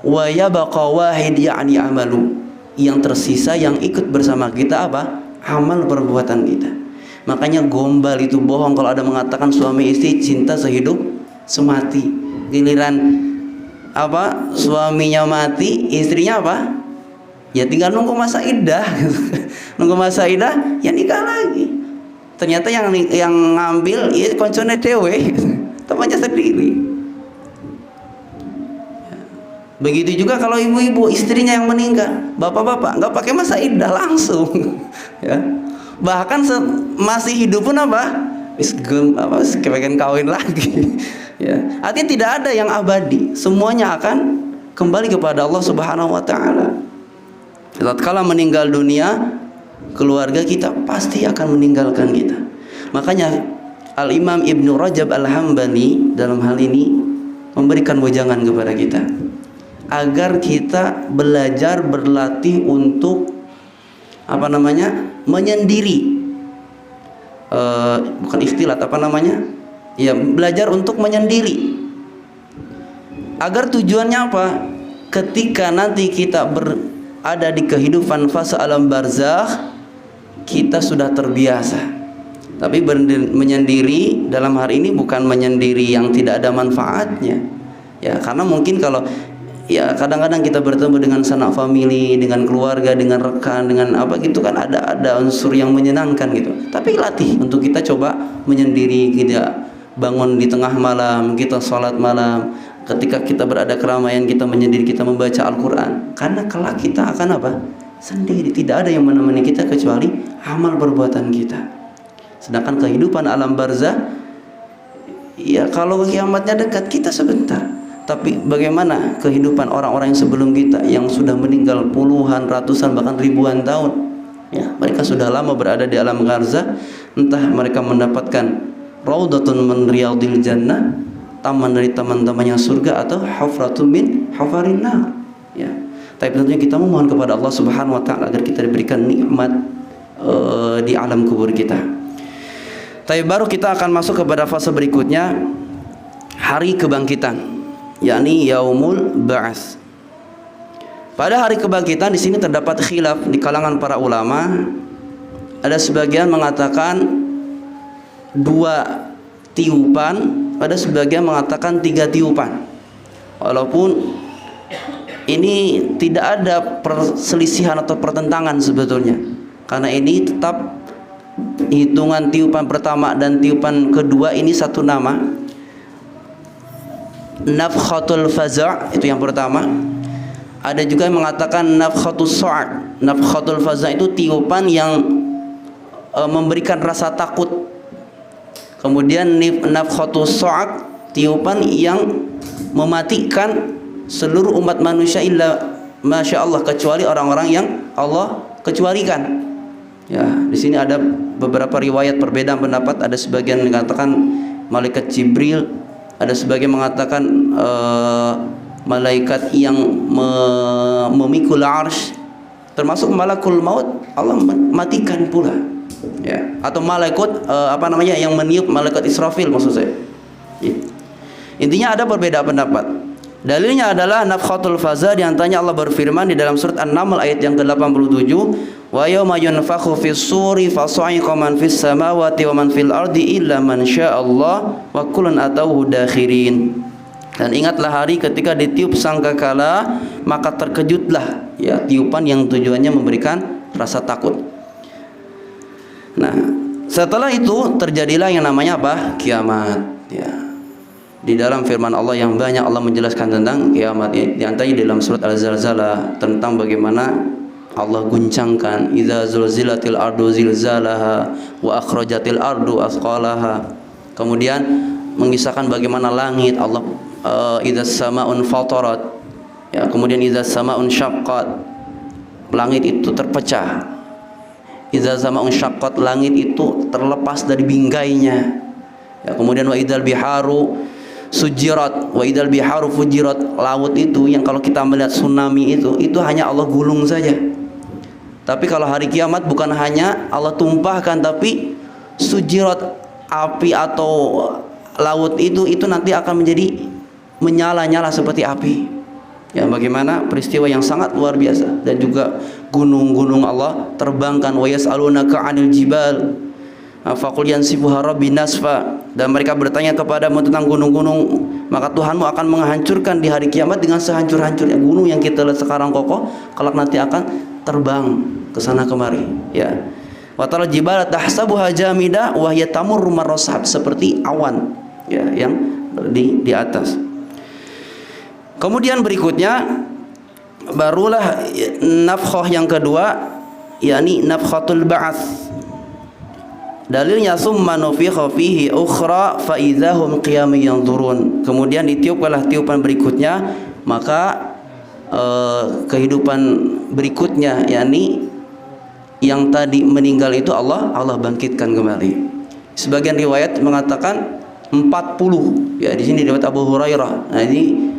Wa yabqa wahid, yakni amalu, yang tersisa yang ikut bersama kita apa? Amal perbuatan kita. Makanya gombal itu bohong kalau ada mengatakan suami istri cinta sehidup semati. Giliran apa? Suaminya mati, istrinya apa? Ya tinggal nunggu masa iddah. Nunggu masa iddah, ya nikah lagi. Ternyata yang ngambil ya koncone dewe, temannya sendiri. Begitu juga kalau ibu-ibu istrinya yang meninggal, bapak-bapak nggak pakai masa iddah, langsung. Ya. Bahkan masih hidup pun apa? Kepengen kawin lagi. Ya. Artinya tidak ada yang abadi, semuanya akan kembali kepada Allah Subhanahu Wa Taala. Tatkala meninggal dunia, keluarga kita pasti akan meninggalkan kita. Makanya Al-Imam Ibnu Rajab Al-Hambali dalam hal ini memberikan wejangan kepada kita agar kita belajar, berlatih untuk menyendiri. Bukan ikhtilat, ya, belajar untuk menyendiri. Agar tujuannya apa? Ketika nanti kita ada di kehidupan fase alam barzakh, kita sudah terbiasa. Tapi menyendiri dalam hari ini bukan menyendiri yang tidak ada manfaatnya. Ya, karena mungkin kalau ya kadang-kadang kita bertemu dengan sanak famili, dengan keluarga, dengan rekan, dengan apa gitu kan ada unsur yang menyenangkan gitu. Tapi latih untuk kita coba menyendiri, kita bangun di tengah malam, kita sholat malam. Ketika kita berada keramaian, kita menyendiri, kita membaca Al-Quran. Karena kelak kita akan apa? Sendiri, tidak ada yang menemani kita kecuali amal perbuatan kita. Sedangkan kehidupan alam barzah, ya kalau kiamatnya dekat, kita sebentar. Tapi bagaimana kehidupan orang-orang yang sebelum kita, yang sudah meninggal puluhan, ratusan, bahkan ribuan tahun, ya, mereka sudah lama berada di alam barzah. Entah mereka mendapatkan raudhatun min riyadil jannah, taman dari taman-tamannya surga, atau hufratun min hufarin nar. Ya. Tapi tentunya kita memohon kepada Allah Subhanahu Wa Taala agar kita diberikan nikmat di alam kubur kita. Tapi baru kita akan masuk kepada fase berikutnya, hari kebangkitan, yakni yaumul ba'ats. Pada hari kebangkitan di sini terdapat khilaf di kalangan para ulama. Ada sebagian mengatakan 2 tiupan, ada sebagian mengatakan 3 tiupan. Walaupun ini tidak ada perselisihan atau pertentangan sebetulnya, karena ini tetap hitungan tiupan pertama dan tiupan kedua ini satu nama. Nafkhatul faza' itu yang pertama. Ada juga yang mengatakan nafkhatus sa'q. Nafkhatul faza' itu tiupan yang memberikan rasa takut. Kemudian nafkhatus sa'q, tiupan yang mematikan seluruh umat manusia illa masya Allah, kecuali orang-orang yang Allah kecualikan. Ya, di sini ada beberapa riwayat perbedaan pendapat. Ada sebagian mengatakan malaikat Jibril, ada sebagian mengatakan malaikat yang memikul arsy, termasuk malakul maut Allah matikan pula. Ya, atau malaikat yang meniup, malaikat Israfil maksud saya. Ya. Intinya ada berbeda pendapat. Dalilnya adalah nafkhatul faza, di antaranya Allah berfirman di dalam surat An-Naml ayat yang ke-87, wa yauma yunfakhu fis suri fasa'iqa man fis samawati wa man fil ardi illa man sya'allah wa kullun atauhu dakhirin. Dan ingatlah hari ketika ditiup sangkakala, maka terkejutlah, ya, tiupan yang tujuannya memberikan rasa takut. Nah, setelah itu terjadilah yang namanya apa? Kiamat, ya. Di dalam firman Allah yang banyak Allah menjelaskan tentang kiamat, di antaranya dalam surat Al-Zalzalah tentang bagaimana Allah guncangkan idza zulzilatil ardu zilzalaha wa akhrajatil ardu asqalaha. Kemudian mengisahkan bagaimana langit Allah idza samaun fatarat, ya, kemudian idza samaun syaqqat, langit itu terpecah. Idza samaun syaqqat, langit itu terlepas dari binggainya. Ya, kemudian wa idzal biharu sujirat wa idal biharu fujirat, laut itu yang kalau kita melihat tsunami itu hanya Allah gulung saja. Tapi kalau hari kiamat bukan hanya Allah tumpahkan, tapi sujirat, api atau laut itu nanti akan menjadi menyala-nyala seperti api. Ya, bagaimana peristiwa yang sangat luar biasa. Dan juga gunung-gunung Allah terbangkan, wa yas'alunaka 'anil jibal faqul yansifuha rabbi nasfa, dan mereka bertanya kepadamu tentang gunung-gunung, maka Tuhanmu akan menghancurkan di hari kiamat dengan sehancur-hancurnya. Gunung yang kita lihat sekarang kokoh, kelak nanti akan terbang ke sana kemari, ya. Wa taral jibala tahsabuha jamida wa hiya tamurru marra sahab, seperti awan, ya, yang di atas. Kemudian berikutnya barulah nafkhah yang kedua, yakni nafkhatul ba'ats. Dalilnya summa nufikha fihi ukhra fa idzahum qiyamun yanzurun. Kemudian ditiupkanlah tiupan berikutnya, maka kehidupan berikutnya, yakni yang tadi meninggal itu Allah bangkitkan kembali. Sebagian riwayat mengatakan 40. Ya, di sini riwayat Abu Hurairah. Nah, ini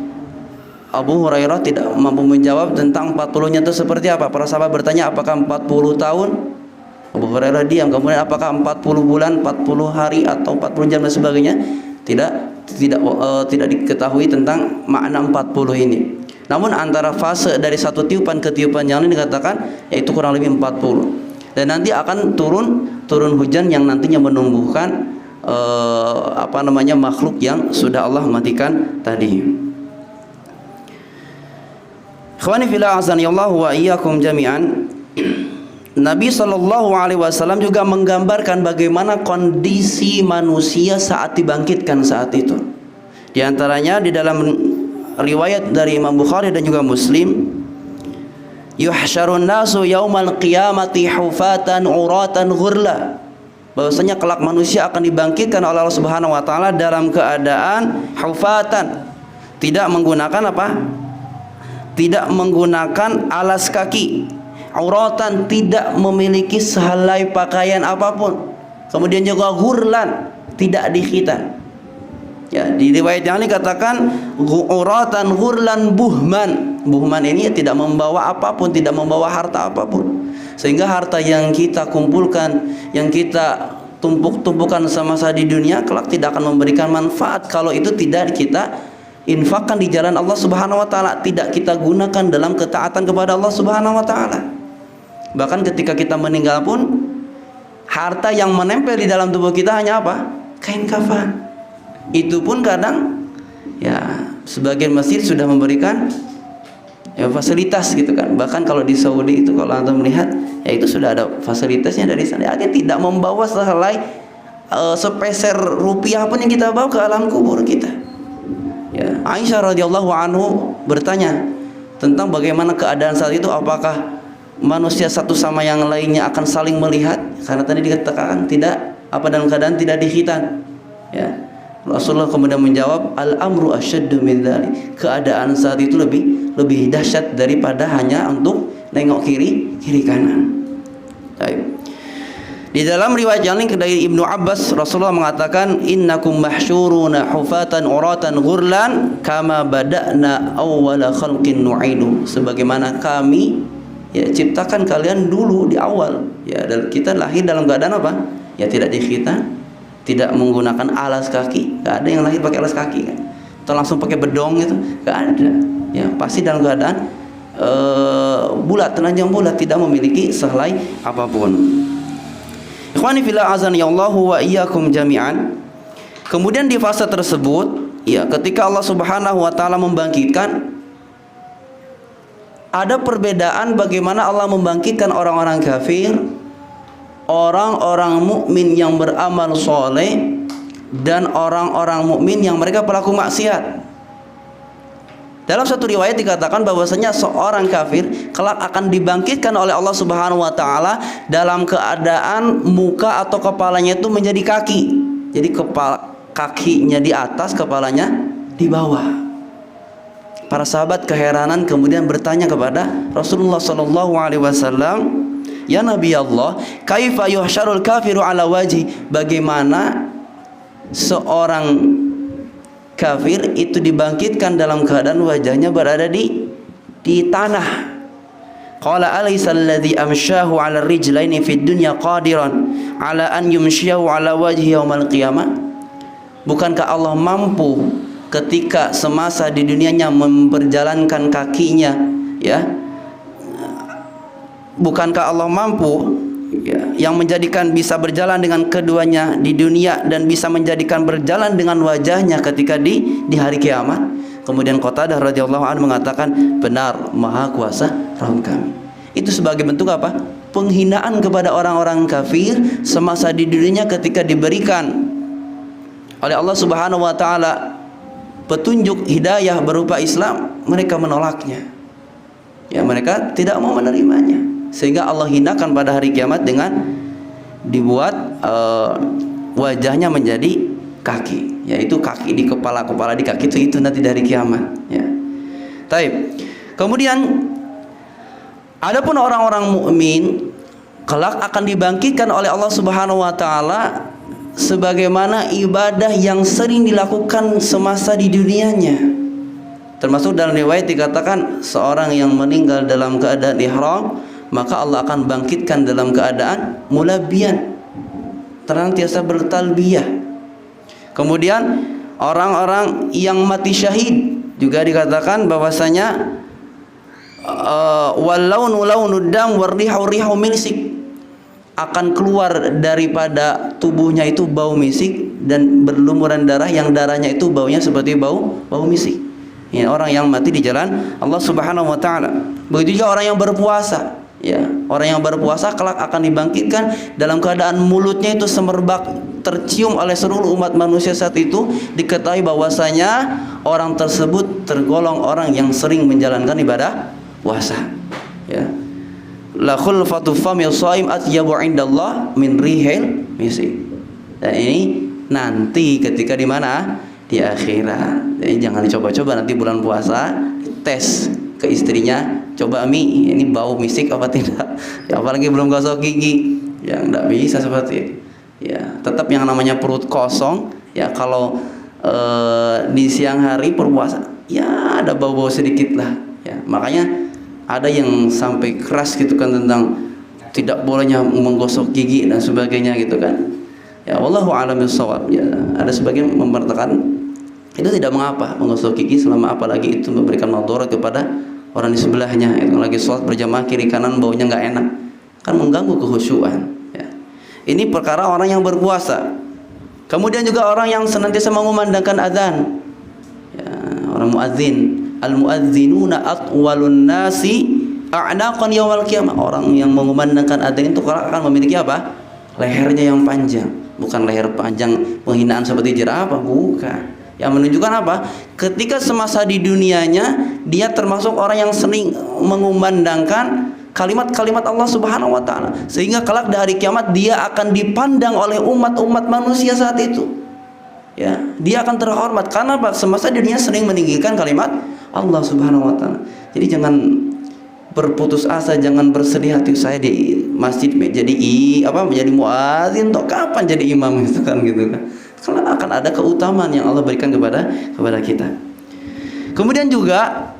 Abu Hurairah tidak mampu menjawab tentang 40-nya itu seperti apa. Para sahabat bertanya apakah 40 tahun? Abu Hurairah diam. Kemudian apakah 40 bulan, 40 hari atau 40 jam dan sebagainya? Tidak diketahui tentang makna 40 ini. Namun antara fase dari satu tiupan ke tiupan yang lain dikatakan yaitu kurang lebih 40. Dan nanti akan turun hujan yang nantinya menumbuhkan makhluk yang sudah Allah matikan tadi. Ikhwani fillah azanillahu wa iyyakum jami'an. Nabi SAW juga menggambarkan bagaimana kondisi manusia saat dibangkitkan saat itu. Di antaranya di dalam riwayat dari Imam Bukhari dan juga Muslim, yuhsyarun nasu yaumal qiyamati hufatan uratan ghurla, bahwasanya kelak manusia akan dibangkitkan oleh Allah Subhanahu wa taala dalam keadaan hufatan, tidak menggunakan apa? Tidak menggunakan alas kaki. Auratan, tidak memiliki sehelai pakaian apapun. Kemudian juga ghurlan, tidak dikhitan. Ya, di riwayat yang lain dikatakan auratan ghurlan buhman. Buhman ini tidak membawa apapun, tidak membawa harta apapun. Sehingga harta yang kita kumpulkan, yang kita tumpuk-tumpukan semasa di dunia, kelak tidak akan memberikan manfaat kalau itu tidak kita infakkan di jalan Allah Subhanahu wa taala, tidak kita gunakan dalam ketaatan kepada Allah Subhanahu wa taala. Bahkan ketika kita meninggal pun, harta yang menempel di dalam tubuh kita hanya apa? Kain kafan. Itu pun kadang, ya, sebagian masjid sudah memberikan ya fasilitas gitu kan. Bahkan kalau di Saudi itu, kalau Anda melihat, ya itu sudah ada fasilitasnya dari sana. Akhirnya tidak membawa sehelai sepeser rupiah pun yang kita bawa ke alam kubur kita. Ya, Aisyah radhiyallahu anhu bertanya tentang bagaimana keadaan saat itu, apakah manusia satu sama yang lainnya akan saling melihat, karena tadi dikatakan tidak dalam keadaan tidak dikhitan. Ya, Rasulullah kemudian menjawab, al-amru asyaddu min dzalik, keadaan saat itu lebih dahsyat daripada hanya untuk nengok kiri kanan. Baik. Di dalam riwayat yang lain dari Ibnu Abbas, Rasulullah mengatakan, innakum mahsyuruna hufatan uratan ghurlan kama bada'na awwala khalqin nu'idu, sebagaimana kami ya ciptakan kalian dulu di awal. Ya, dan kita lahir dalam keadaan apa? Ya tidak dikhitan, tidak menggunakan alas kaki. Gak ada yang lahir pakai alas kaki kan? Atau langsung pakai bedong gitu? Gak ada. Ya pasti dalam keadaan bulat, telanjang bulat, tidak memiliki sehelai apapun. Ikhwani fillah azani Allahu wa iyyakum jami'an. Kemudian di fase tersebut, ya ketika Allah Subhanahu wa taala membangkitkan, ada perbedaan bagaimana Allah membangkitkan orang-orang kafir, orang-orang mukmin yang beramal soleh, dan orang-orang mukmin yang mereka pelaku maksiat. Dalam satu riwayat dikatakan bahwasanya seorang kafir kelak akan dibangkitkan oleh Allah Subhanahu wa taala dalam keadaan muka atau kepalanya itu menjadi kaki. Jadi kakinya di atas, kepalanya di bawah. Para sahabat keheranan kemudian bertanya kepada Rasulullah sallallahu alaihi wasallam, "Ya Nabi Allah, kaifa yuhsyarul kafiru ala wajhi?" Bagaimana seorang kafir itu dibangkitkan dalam keadaan wajahnya berada di tanah. Qala alaysa alladhi amshahu 'ala rijlaini fid dunya qadiran 'ala an yumshiyahu 'ala wajhi yaumal qiyamah? Bukankah Allah mampu ketika semasa di dunianya memperjalankan kakinya, ya? Bukankah Allah mampu, ya, yang menjadikan bisa berjalan dengan keduanya di dunia dan bisa menjadikan berjalan dengan wajahnya ketika di hari kiamat? Kemudian Qatadah radhiyallahu anhu mengatakan, benar, maha kuasa Rabb kami. Itu sebagai bentuk apa? Penghinaan kepada orang-orang kafir semasa di dunia ketika diberikan oleh Allah Subhanahu wa taala petunjuk hidayah berupa Islam, mereka menolaknya. Ya, mereka tidak mau menerimanya. Sehingga Allah hinakan pada hari kiamat dengan dibuat wajahnya menjadi kaki, yaitu kaki di kepala, kepala di kaki, itu nanti dari kiamat, ya. Taib. Kemudian adapun orang-orang mukmin kelak akan dibangkitkan oleh Allah Subhanahu wa taala sebagaimana ibadah yang sering dilakukan semasa di dunianya. Termasuk dalam riwayat dikatakan seorang yang meninggal dalam keadaan ihram, maka Allah akan bangkitkan dalam keadaan mulabbiyan, senantiasa bertalbiyah. Kemudian orang-orang yang mati syahid juga dikatakan bahwasanya walaunu launud dam warihu rihu misik, akan keluar daripada tubuhnya itu bau misik dan berlumuran darah yang darahnya itu baunya seperti bau misik. Ini orang yang mati di jalan Allah Subhanahu wa taala. Begitu juga orang yang berpuasa. Ya, orang yang berpuasa kelak akan dibangkitkan dalam keadaan mulutnya itu semerbak, tercium oleh seluruh umat manusia saat itu. Diketahui bahwasanya orang tersebut tergolong orang yang sering menjalankan ibadah puasa. Ya, la khulfatu famil shaim atyabu indallah min rihil misik. Dan ini nanti ketika di mana? Di akhirat. Jadi jangan dicoba-coba nanti bulan puasa tes ke istrinya, coba Mi, ini bau misik apa tidak? Ya, apalagi belum gosok gigi, ya nggak bisa seperti itu. Ya, tetap yang namanya perut kosong. Ya, kalau di siang hari berpuasa, ya ada bau-bau sedikit lah. Ya, makanya ada yang sampai keras gitu kan tentang tidak bolehnya menggosok gigi dan sebagainya gitu kan. Ya, wallahu a'lam bishawab. Ya, ada sebagian memperkatakan itu tidak mengapa menggosok gigi selama apalagi itu memberikan madarat kepada orang di sebelahnya. Itu lagi sholat berjamaah kiri kanan baunya nggak enak, kan mengganggu kekhusyuan. Ya. Ini perkara orang yang berpuasa. Kemudian juga orang yang senantiasa mengumandangkan azan. Ya, orang muadzin, al muadzinuna atwalun nasi a'naqan yaumil qiyamah. Orang yang mengumandangkan azan itu akan memiliki apa? Lehernya yang panjang, bukan leher panjang penghinaan seperti jerapah, bukan. Yang menunjukkan apa? Ketika semasa di dunianya dia termasuk orang yang sering mengumandangkan kalimat-kalimat Allah Subhanahu wa taala, sehingga kelak di hari kiamat dia akan dipandang oleh umat-umat manusia saat itu. Ya, dia akan terhormat karena apa? Semasa di dunia sering meninggikan kalimat Allah Subhanahu wa taala. Jadi jangan berputus asa, jangan bersedih hati, saya di masjid menjadi muadzin, toh kapan jadi imam gitu kan karena akan ada keutamaan yang Allah berikan kepada kita. Kemudian juga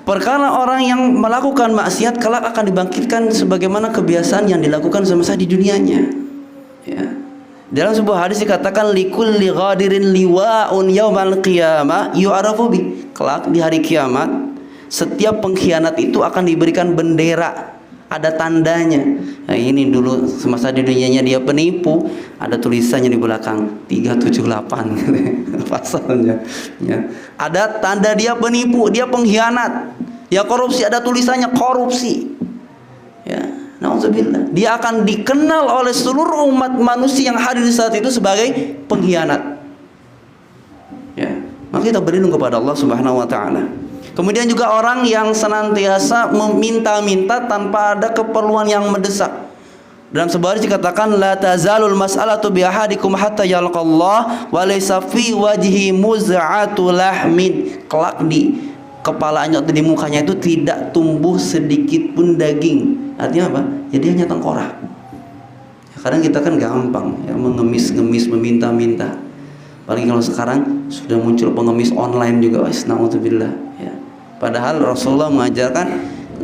Perkara orang yang melakukan maksiat kelak akan dibangkitkan sebagaimana kebiasaan yang dilakukan semasa di dunianya. Ya. Dalam sebuah hadis dikatakan likulli ghadirin liwa'un yaumal qiyamah yu'arafu bi. Kelak di hari kiamat setiap pengkhianat itu akan diberikan bendera, ada tandanya. Nah, ini dulu semasa di dunianya dia penipu, ada tulisannya di belakang 378 pasalnya. Ya. Ada tanda dia penipu, dia pengkhianat, dia korupsi, ada tulisannya korupsi. Ya. Nauzubillah. Dia akan dikenal oleh seluruh umat manusia yang hadir di saat itu sebagai pengkhianat. Ya, maka kita berlindung kepada Allah Subhanahu wa taala. Kemudian juga orang yang senantiasa meminta-minta tanpa ada keperluan yang mendesak. Dalam sebuah hadis dikatakan la tazalul mas'alatu bi ahadikum hatta yalqallah wa laysa fi wajhi muz'atu lahmin. Kelak di kepalanya atau di mukanya itu tidak tumbuh sedikit pun daging. Artinya apa? Jadi hanya tengkorak. Ya, kadang kita kan gampang ya, mengemis-ngemis, meminta-minta. Apalagi kalau sekarang sudah muncul pengemis online juga. Naudzubillah. Ya. Padahal Rasulullah mengajarkan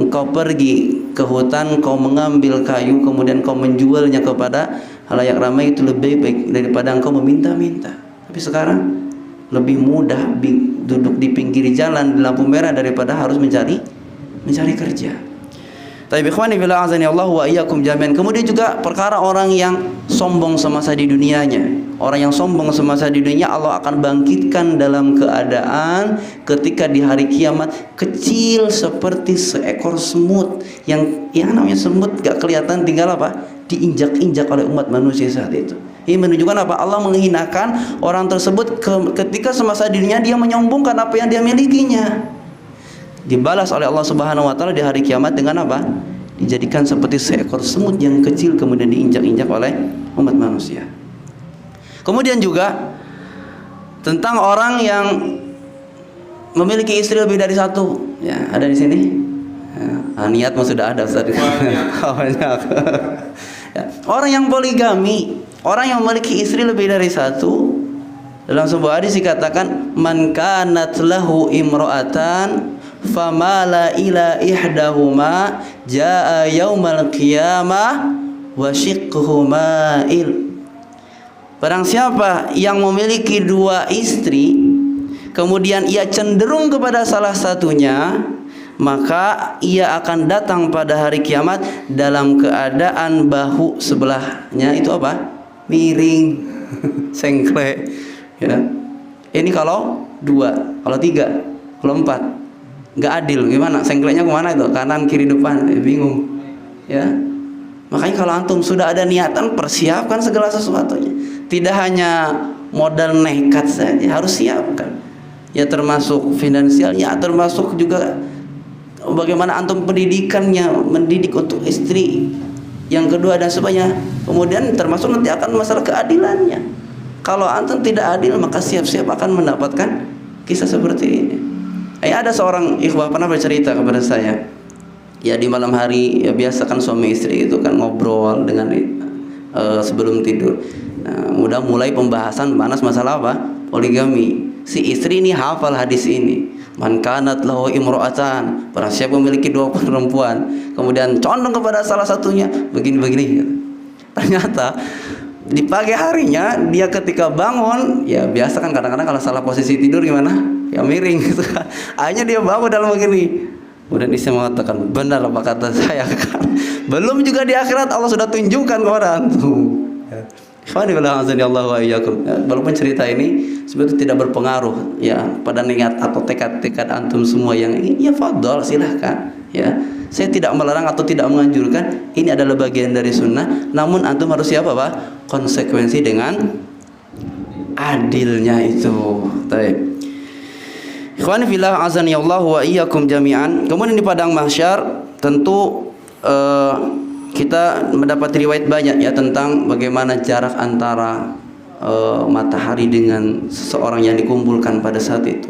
engkau pergi ke hutan, kau mengambil kayu, kemudian kau menjualnya kepada halayak ramai, itu lebih baik daripada engkau meminta-minta. Tapi sekarang lebih mudah duduk di pinggir jalan di lampu merah daripada harus mencari kerja. Tapi ikhwani fillah azani Allah wa iyyakum jami'an. Kemudian juga perkara orang yang sombong semasa di dunianya. Orang yang sombong semasa di dunia Allah akan bangkitkan dalam keadaan ketika di hari kiamat kecil seperti seekor semut yang namanya semut gak kelihatan, tinggal apa? Diinjak-injak oleh umat manusia saat itu. Ini menunjukkan apa? Allah menghinakan orang tersebut ketika semasa dirinya dia menyombongkan apa yang dia milikinya. Dibalas oleh Allah Subhanahu wa taala di hari kiamat dengan apa? Dijadikan seperti seekor semut yang kecil kemudian diinjak-injak oleh umat manusia. Kemudian juga tentang orang yang memiliki istri lebih dari satu. Ya, ada di sini. Ya, niat mah sudah ada Ustaz. Banyak. Ya, orang yang poligami, orang yang memiliki istri lebih dari satu, dalam sebuah hadis dikatakan man kanat lahu imra'atan famala ila ihdahuma jaa yaumal qiyamah wa shiqquhu ma'il. Barang siapa yang memiliki dua istri kemudian ia cenderung kepada salah satunya, maka ia akan datang pada hari kiamat dalam keadaan bahu sebelahnya itu apa? Miring, sengklek. Ya. Ini kalau dua, kalau tiga, kalau empat, nggak adil. Gimana? Sengkleknya kemana itu? Kanan, kiri, depan? Bingung. Ya. Makanya kalau antum sudah ada niatan, persiapkan segala sesuatunya. Tidak hanya modal nekat saja, harus siapkan. Ya termasuk finansialnya, termasuk juga bagaimana antum pendidikannya, mendidik untuk istri yang kedua dan sebagainya. Kemudian termasuk nanti akan masalah keadilannya. Kalau antum tidak adil, maka siap-siap akan mendapatkan kisah seperti ini. Ada seorang ikhwah pernah bercerita kepada saya. Ya di malam hari ya biasa kan suami istri itu kan ngobrol dengan sebelum tidur. Nah, udah mulai pembahasan panas masalah apa? Poligami. Si istri ini hafal hadis ini. Man kanat lahu imra'atan, barang siapa memiliki dua perempuan, kemudian condong kepada salah satunya begini-begini. Ternyata di pagi harinya dia ketika bangun, ya biasa kan kadang-kadang kalau salah posisi tidur gimana? Ya miring gitu kan. Akhirnya dia bangun dalam begini. Kemudian istri mengatakan, benar apa kata saya kan. Belum juga di akhirat Allah sudah tunjukkan kepada antum. Walaupun cerita ini sebetulnya tidak berpengaruh ya pada niat atau tekad-tekad antum semua yang ingin, ya fadhol silahkan ya. Saya tidak melarang atau tidak menganjurkan, ini adalah bagian dari sunnah. Namun antum harus siap apa? Konsekuensi dengan adilnya itu. Baik. Ikhwani fillah azani Allah wa iyyakum jami'an. Kemudian di padang mahsyar tentu kita mendapat riwayat banyak ya tentang bagaimana jarak antara matahari dengan seseorang yang dikumpulkan pada saat itu.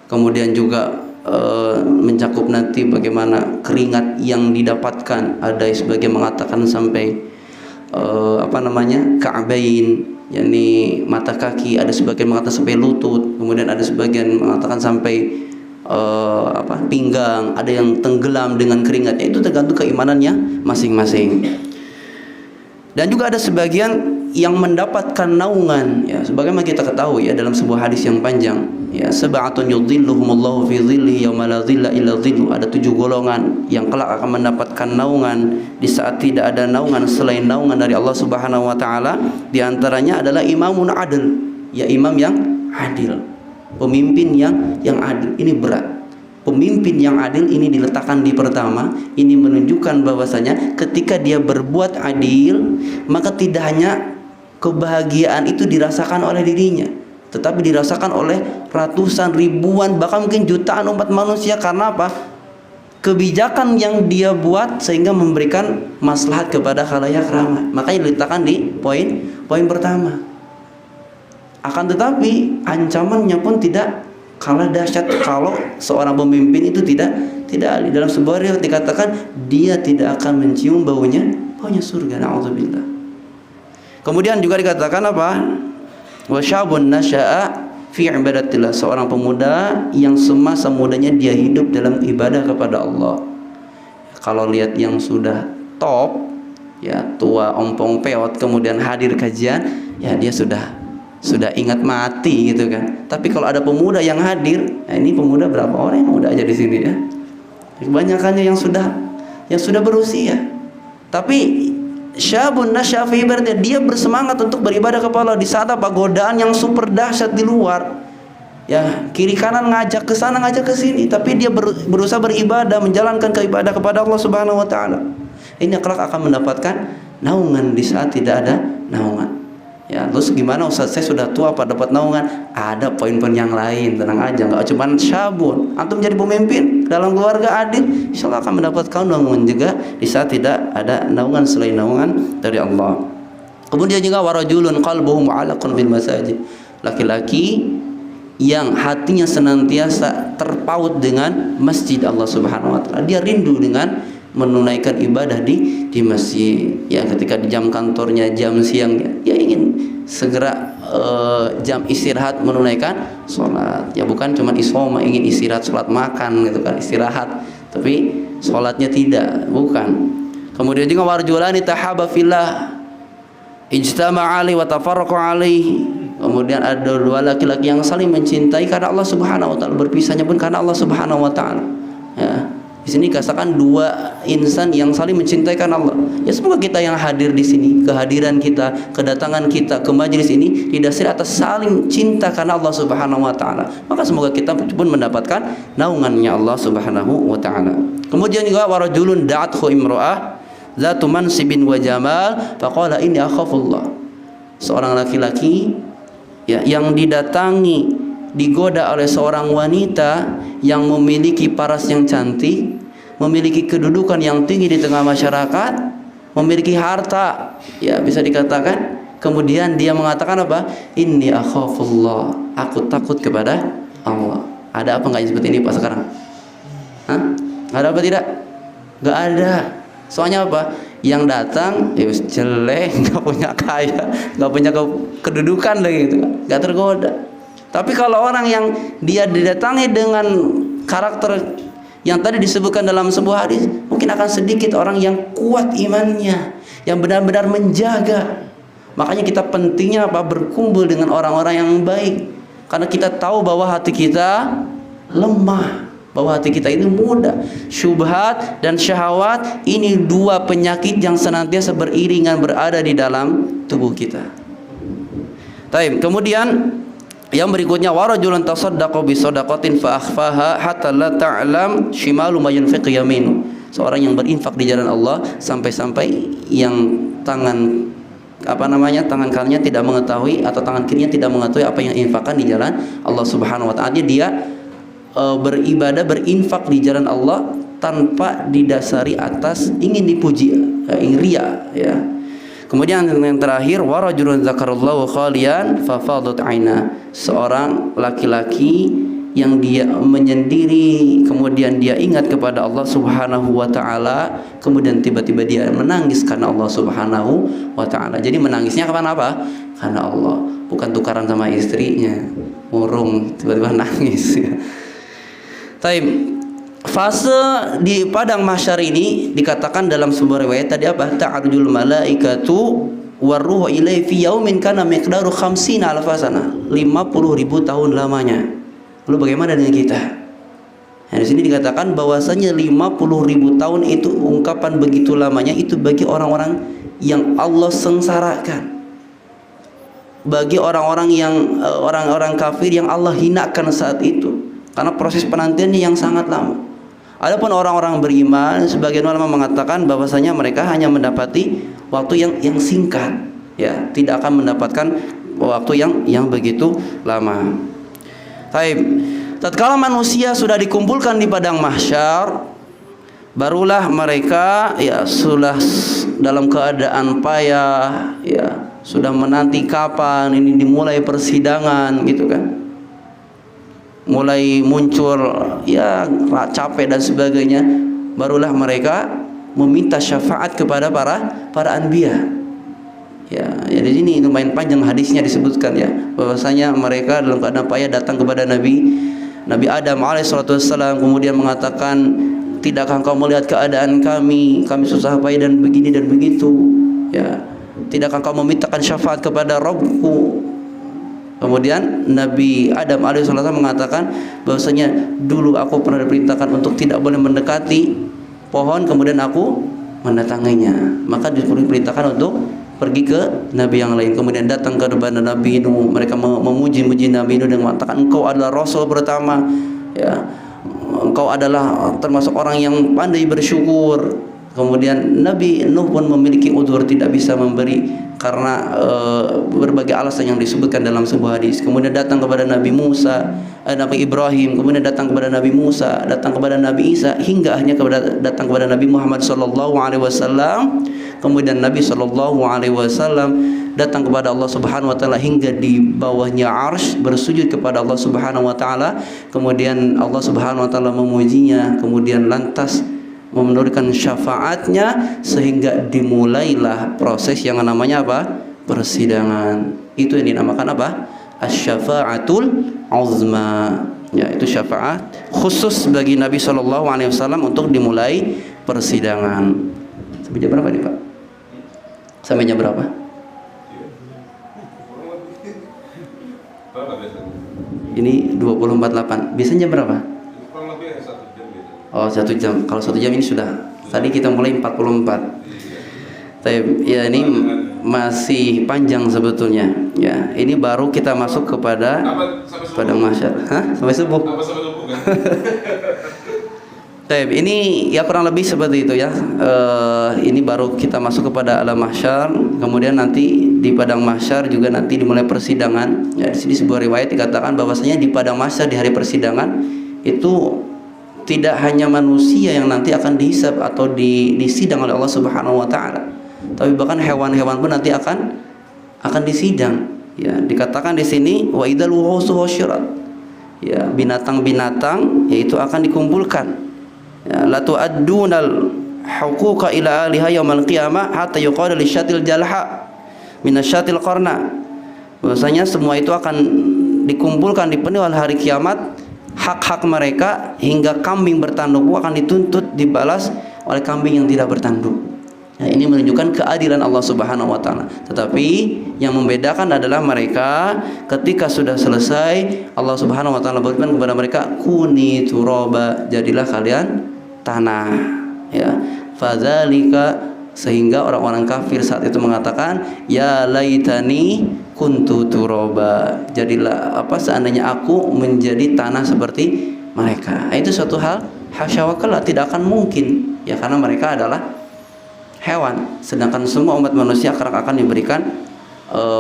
Kemudian juga mencakup nanti bagaimana keringat yang didapatkan. Ada sebagian mengatakan sampai ka'bain, yakni mata kaki. Ada sebagian mengatakan sampai lutut. Kemudian ada sebagian mengatakan sampai pinggang, ada yang tenggelam dengan keringatnya. Itu tergantung keimanannya masing-masing. Dan juga ada sebagian yang mendapatkan naungan, ya, sebagaimana kita ketahui ya dalam sebuah hadis yang panjang, ya, sab'atun yudhilluhumullahu fi dhillihi yauma la dhilla illa dhilluh. Ada 7 golongan yang kelak akan mendapatkan naungan di saat tidak ada naungan selain naungan dari Allah Subhanahu wa taala. Di antaranya adalah imamun adil, ya, imam yang adil, pemimpin yang adil. Ini berat. Pemimpin yang adil ini diletakkan di pertama. Ini menunjukkan bahwasanya ketika dia berbuat adil, maka tidak hanya kebahagiaan itu dirasakan oleh dirinya, tetapi dirasakan oleh ratusan, ribuan, bahkan mungkin jutaan umat manusia. Karena apa? Kebijakan yang dia buat sehingga memberikan maslahat kepada khalayak ramai. Makanya diletakkan di poin pertama. Akan tetapi ancamannya pun tidak kalah dahsyat kalau seorang pemimpin itu tidak ahli. Dalam sebuah riwayat dikatakan dia tidak akan mencium baunya surga. Na'udzubillah. Kemudian juga dikatakan apa? Wa syabun nasya'a fi ibadatillah, seorang pemuda yang semasa mudanya dia hidup dalam ibadah kepada Allah. Kalau lihat yang sudah top, ya, tua ompong peot, kemudian hadir kajian, ya dia sudah ingat mati gitu kan. Tapi kalau ada pemuda yang hadir, nah ini pemuda berapa orang yang muda aja di sini ya? Kebanyakannya yang sudah berusia. Tapi syabun nasya fi ibadatillah, dia bersemangat untuk beribadah kepada Allah di saat apa? Godaan yang super dahsyat di luar. Ya, kiri kanan ngajak ke sana, ngajak ke sini, tapi dia berusaha beribadah, menjalankan keibadah kepada Allah Subhanahu wa taala. Ini kelak akan mendapatkan naungan di saat tidak ada naungan. Ya, terus gimana Ustaz, saya sudah tua apa dapat naungan? Ada poin-poin yang lain, tenang aja, nggak cuma syabun. Antum jadi pemimpin dalam keluarga adil, insyaallah akan mendapatkan naungan juga di saat tidak ada naungan selain naungan dari Allah. Kemudian juga warajulun qalbuhu mu'allaqun bil masajid, laki-laki yang hatinya senantiasa terpaut dengan masjid Allah Subhanahu wa taala. Dia rindu dengan menunaikan ibadah di masjid. Ya, ketika di jam kantornya, jam siang, dia ingin segera jam istirahat menunaikan sholat. Ya, bukan cuma isoma, ingin istirahat sholat makan gitu kan, istirahat, tapi sholatnya tidak, bukan. Kemudian juga warjulani tahaba fillah ijtama'a alaihi wa tafarraqu alaihi. Kemudian ada 2 laki-laki yang saling mencintai karena Allah Subhanahu wa taala, berpisahnya pun karena Allah Subhanahu wa taala. Ya. Di sini katakan 2 insan yang saling mencintai karena Allah. Ya, semoga kita yang hadir di sini, kehadiran kita, kedatangan kita ke majelis ini didasari atas saling cinta karena Allah Subhanahu wa taala. Maka semoga kita pun mendapatkan naungannya Allah Subhanahu wa taala. Kemudian juga warajulun da'athu imra'ah zatu mansibin wa jamal faqala inni akhafullah. Seorang laki-laki, ya, yang didatangi, digoda oleh seorang wanita yang memiliki paras yang cantik, memiliki kedudukan yang tinggi di tengah masyarakat, memiliki harta, ya, bisa dikatakan. Kemudian dia mengatakan apa? Inni akhafullah, aku takut kepada Allah. Ada apa enggak seperti ini Pak sekarang? Hah? Ada apa tidak? Enggak ada. Soalnya apa? Yang datang ya jelek, enggak punya kaya, enggak punya kedudukan lagi gitu, enggak tergoda. Tapi kalau orang yang dia didatangi dengan karakter yang tadi disebutkan dalam sebuah hadis, mungkin akan sedikit orang yang kuat imannya, yang benar-benar menjaga. Makanya kita pentingnya apa? Berkumpul dengan orang-orang yang baik. Karena kita tahu bahwa hati kita lemah, bahwa hati kita ini mudah. Syubhat dan syahwat ini 2 penyakit yang senantiasa beriringan berada di dalam tubuh kita. Taib. Kemudian yang berikutnya warajulun tasaddaqa bi shadaqatin fa akhfaha hatta la ta'lam shimalu ma yunfiq yaminu. Seorang yang berinfak di jalan Allah sampai-sampai yang tangan tangan kanannya tidak mengetahui atau tangan kirinya tidak mengetahui apa yang infakkan di jalan Allah Subhanahu wa taala. Dia beribadah, berinfak di jalan Allah tanpa didasari atas ingin dipuji, ingin riya, ya. Kemudian yang terakhir warajulun zakarallahu khalian fa fadat aina. Seorang laki-laki yang dia menyendiri, kemudian dia ingat kepada Allah Subhanahu wa taala, kemudian tiba-tiba dia menangis karena Allah Subhanahu wa taala. Jadi menangisnya karena apa? Karena Allah, bukan tukaran sama istrinya. Murung tiba-tiba nangis. Taib. Fase di padang mahsyar ini dikatakan dalam sebuah riwayat tadi apa? Ta'arujul malaikatu waruhu ilaihi fi yaumin kana miqdaru 50 alf sana. 50.000 tahun lamanya. Lalu bagaimana dengan kita? Nah, di sini dikatakan bahwasanya 50.000 tahun itu ungkapan begitu lamanya itu bagi orang-orang yang Allah sengsarakan. Bagi orang-orang yang orang-orang kafir yang Allah hinakan saat itu. Karena proses penantiannya yang sangat lama. Adapun orang-orang beriman, sebagian ulama mengatakan bahwasanya mereka hanya mendapati waktu yang singkat, ya, tidak akan mendapatkan waktu yang begitu lama. Baik. Tatkala manusia sudah dikumpulkan di padang mahsyar, barulah mereka ya sudah dalam keadaan payah, ya, sudah menanti kapan ini dimulai persidangan gitu kan. Mulai muncul ya capek dan sebagainya, barulah mereka meminta syafaat kepada para anbiya. Ya, di sini lumayan panjang hadisnya disebutkan ya, bahwasanya mereka dalam keadaan payah datang kepada Nabi Adam alaihissalam, kemudian mengatakan, tidakkah engkau melihat keadaan kami susah payah dan begini dan begitu, ya, tidakkah engkau memintakan syafaat kepada Rabbku? Kemudian Nabi Adam alaihissalam mengatakan bahwasanya dulu aku pernah diperintahkan untuk tidak boleh mendekati pohon, kemudian aku mendatanginya, maka diperintahkan untuk pergi ke nabi yang lain. Kemudian datang ke depan Nabi Nuh, mereka memuji-muji Nabi Nuh dengan mengatakan, engkau adalah rasul pertama, ya, engkau adalah termasuk orang yang pandai bersyukur. Kemudian Nabi Nuh pun memiliki udzur, tidak bisa memberi karena berbagai alasan yang disebutkan dalam sebuah hadis. Kemudian datang kepada Nabi Musa, Nabi Ibrahim, kemudian datang kepada Nabi Musa, datang kepada Nabi Isa, hingga akhirnya datang kepada Nabi Muhammad sallallahu alaihi wasallam. Kemudian Nabi sallallahu alaihi wasallam datang kepada Allah Subhanahu wa taala hingga di bawahnya arsy bersujud kepada Allah Subhanahu wa taala. Kemudian Allah Subhanahu wa taala memujinya, kemudian lantas menurunkan syafaatnya sehingga dimulailah proses yang namanya apa? Persidangan. Itu yang dinamakan apa? Asy-syafa'atul 'uzma. Ya, itu syafaat khusus bagi Nabi sallallahu alaihi wasallam untuk dimulai persidangan. Sampai jam berapa nih, Pak? Sampai jam berapa? Ini 24.8. Biasanya jam berapa? Oh, 1 jam. Kalau 1 jam ini sudah. Tadi kita mulai 44. Tapi ya ini masih panjang sebetulnya. Ya, ini baru kita masuk kepada padang mahsyar. Hah? Sampai subuh. Tapi ini ya kurang lebih seperti itu ya. Ini baru kita masuk kepada alam mahsyar. Kemudian nanti di padang mahsyar juga nanti dimulai persidangan. Ya, di sini sebuah riwayat dikatakan bahwasanya di padang mahsyar di hari persidangan itu tidak hanya manusia yang nanti akan dihisab atau disidang oleh Allah Subhanahu wa taala, tapi bahkan hewan-hewan pun nanti akan disidang. Ya, dikatakan di sini wa idzal wuhusu husyirat. Ya, binatang-binatang yaitu akan dikumpulkan. Ya, la tu'addunal huquqa ila aliha yaumal qiyamah hatta yuqala lisyatil jalha minasyatil qarna. Bahwasanya semua itu akan dikumpulkan dipenuhi oleh hari kiamat, hak-hak mereka hingga kambing bertanduk akan dituntut dibalas oleh kambing yang tidak bertanduk. Nah, ini menunjukkan keadilan Allah Subhanahu wa taala. Tetapi yang membedakan adalah mereka ketika sudah selesai Allah Subhanahu wa taala berfirman kepada mereka, kuni turaba, jadilah kalian tanah. Ya, fadzalika, sehingga orang-orang kafir saat itu mengatakan, ya laitani kuntu turaba, jadilah seandainya aku menjadi tanah seperti mereka. Itu suatu hal hasya wa kalla, tidak akan mungkin ya, karena mereka adalah hewan, sedangkan semua umat manusia akan diberikan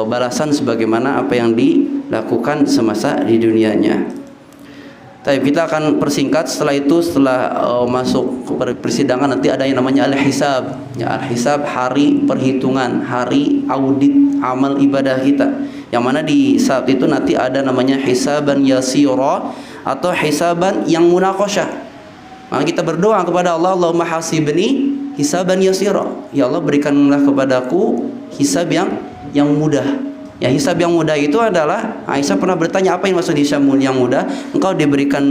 balasan sebagaimana apa yang dilakukan semasa di dunianya. Tapi kita akan persingkat. Setelah itu, setelah masuk ke persidangan, nanti ada yang namanya al-hisab. Ya, al-hisab, hari perhitungan, hari audit amal ibadah kita. Yang mana di saat itu nanti ada namanya hisaban yasira atau hisaban yang munaqasyah. Maka kita berdoa kepada Allah, Allahumma hasibni hisaban yasira. Ya Allah, berikanlah kepadaku hisab yang mudah. Ya, hisab yang mudah itu adalah Aisyah pernah bertanya, apa yang maksud hisab yang mudah? Engkau diberikan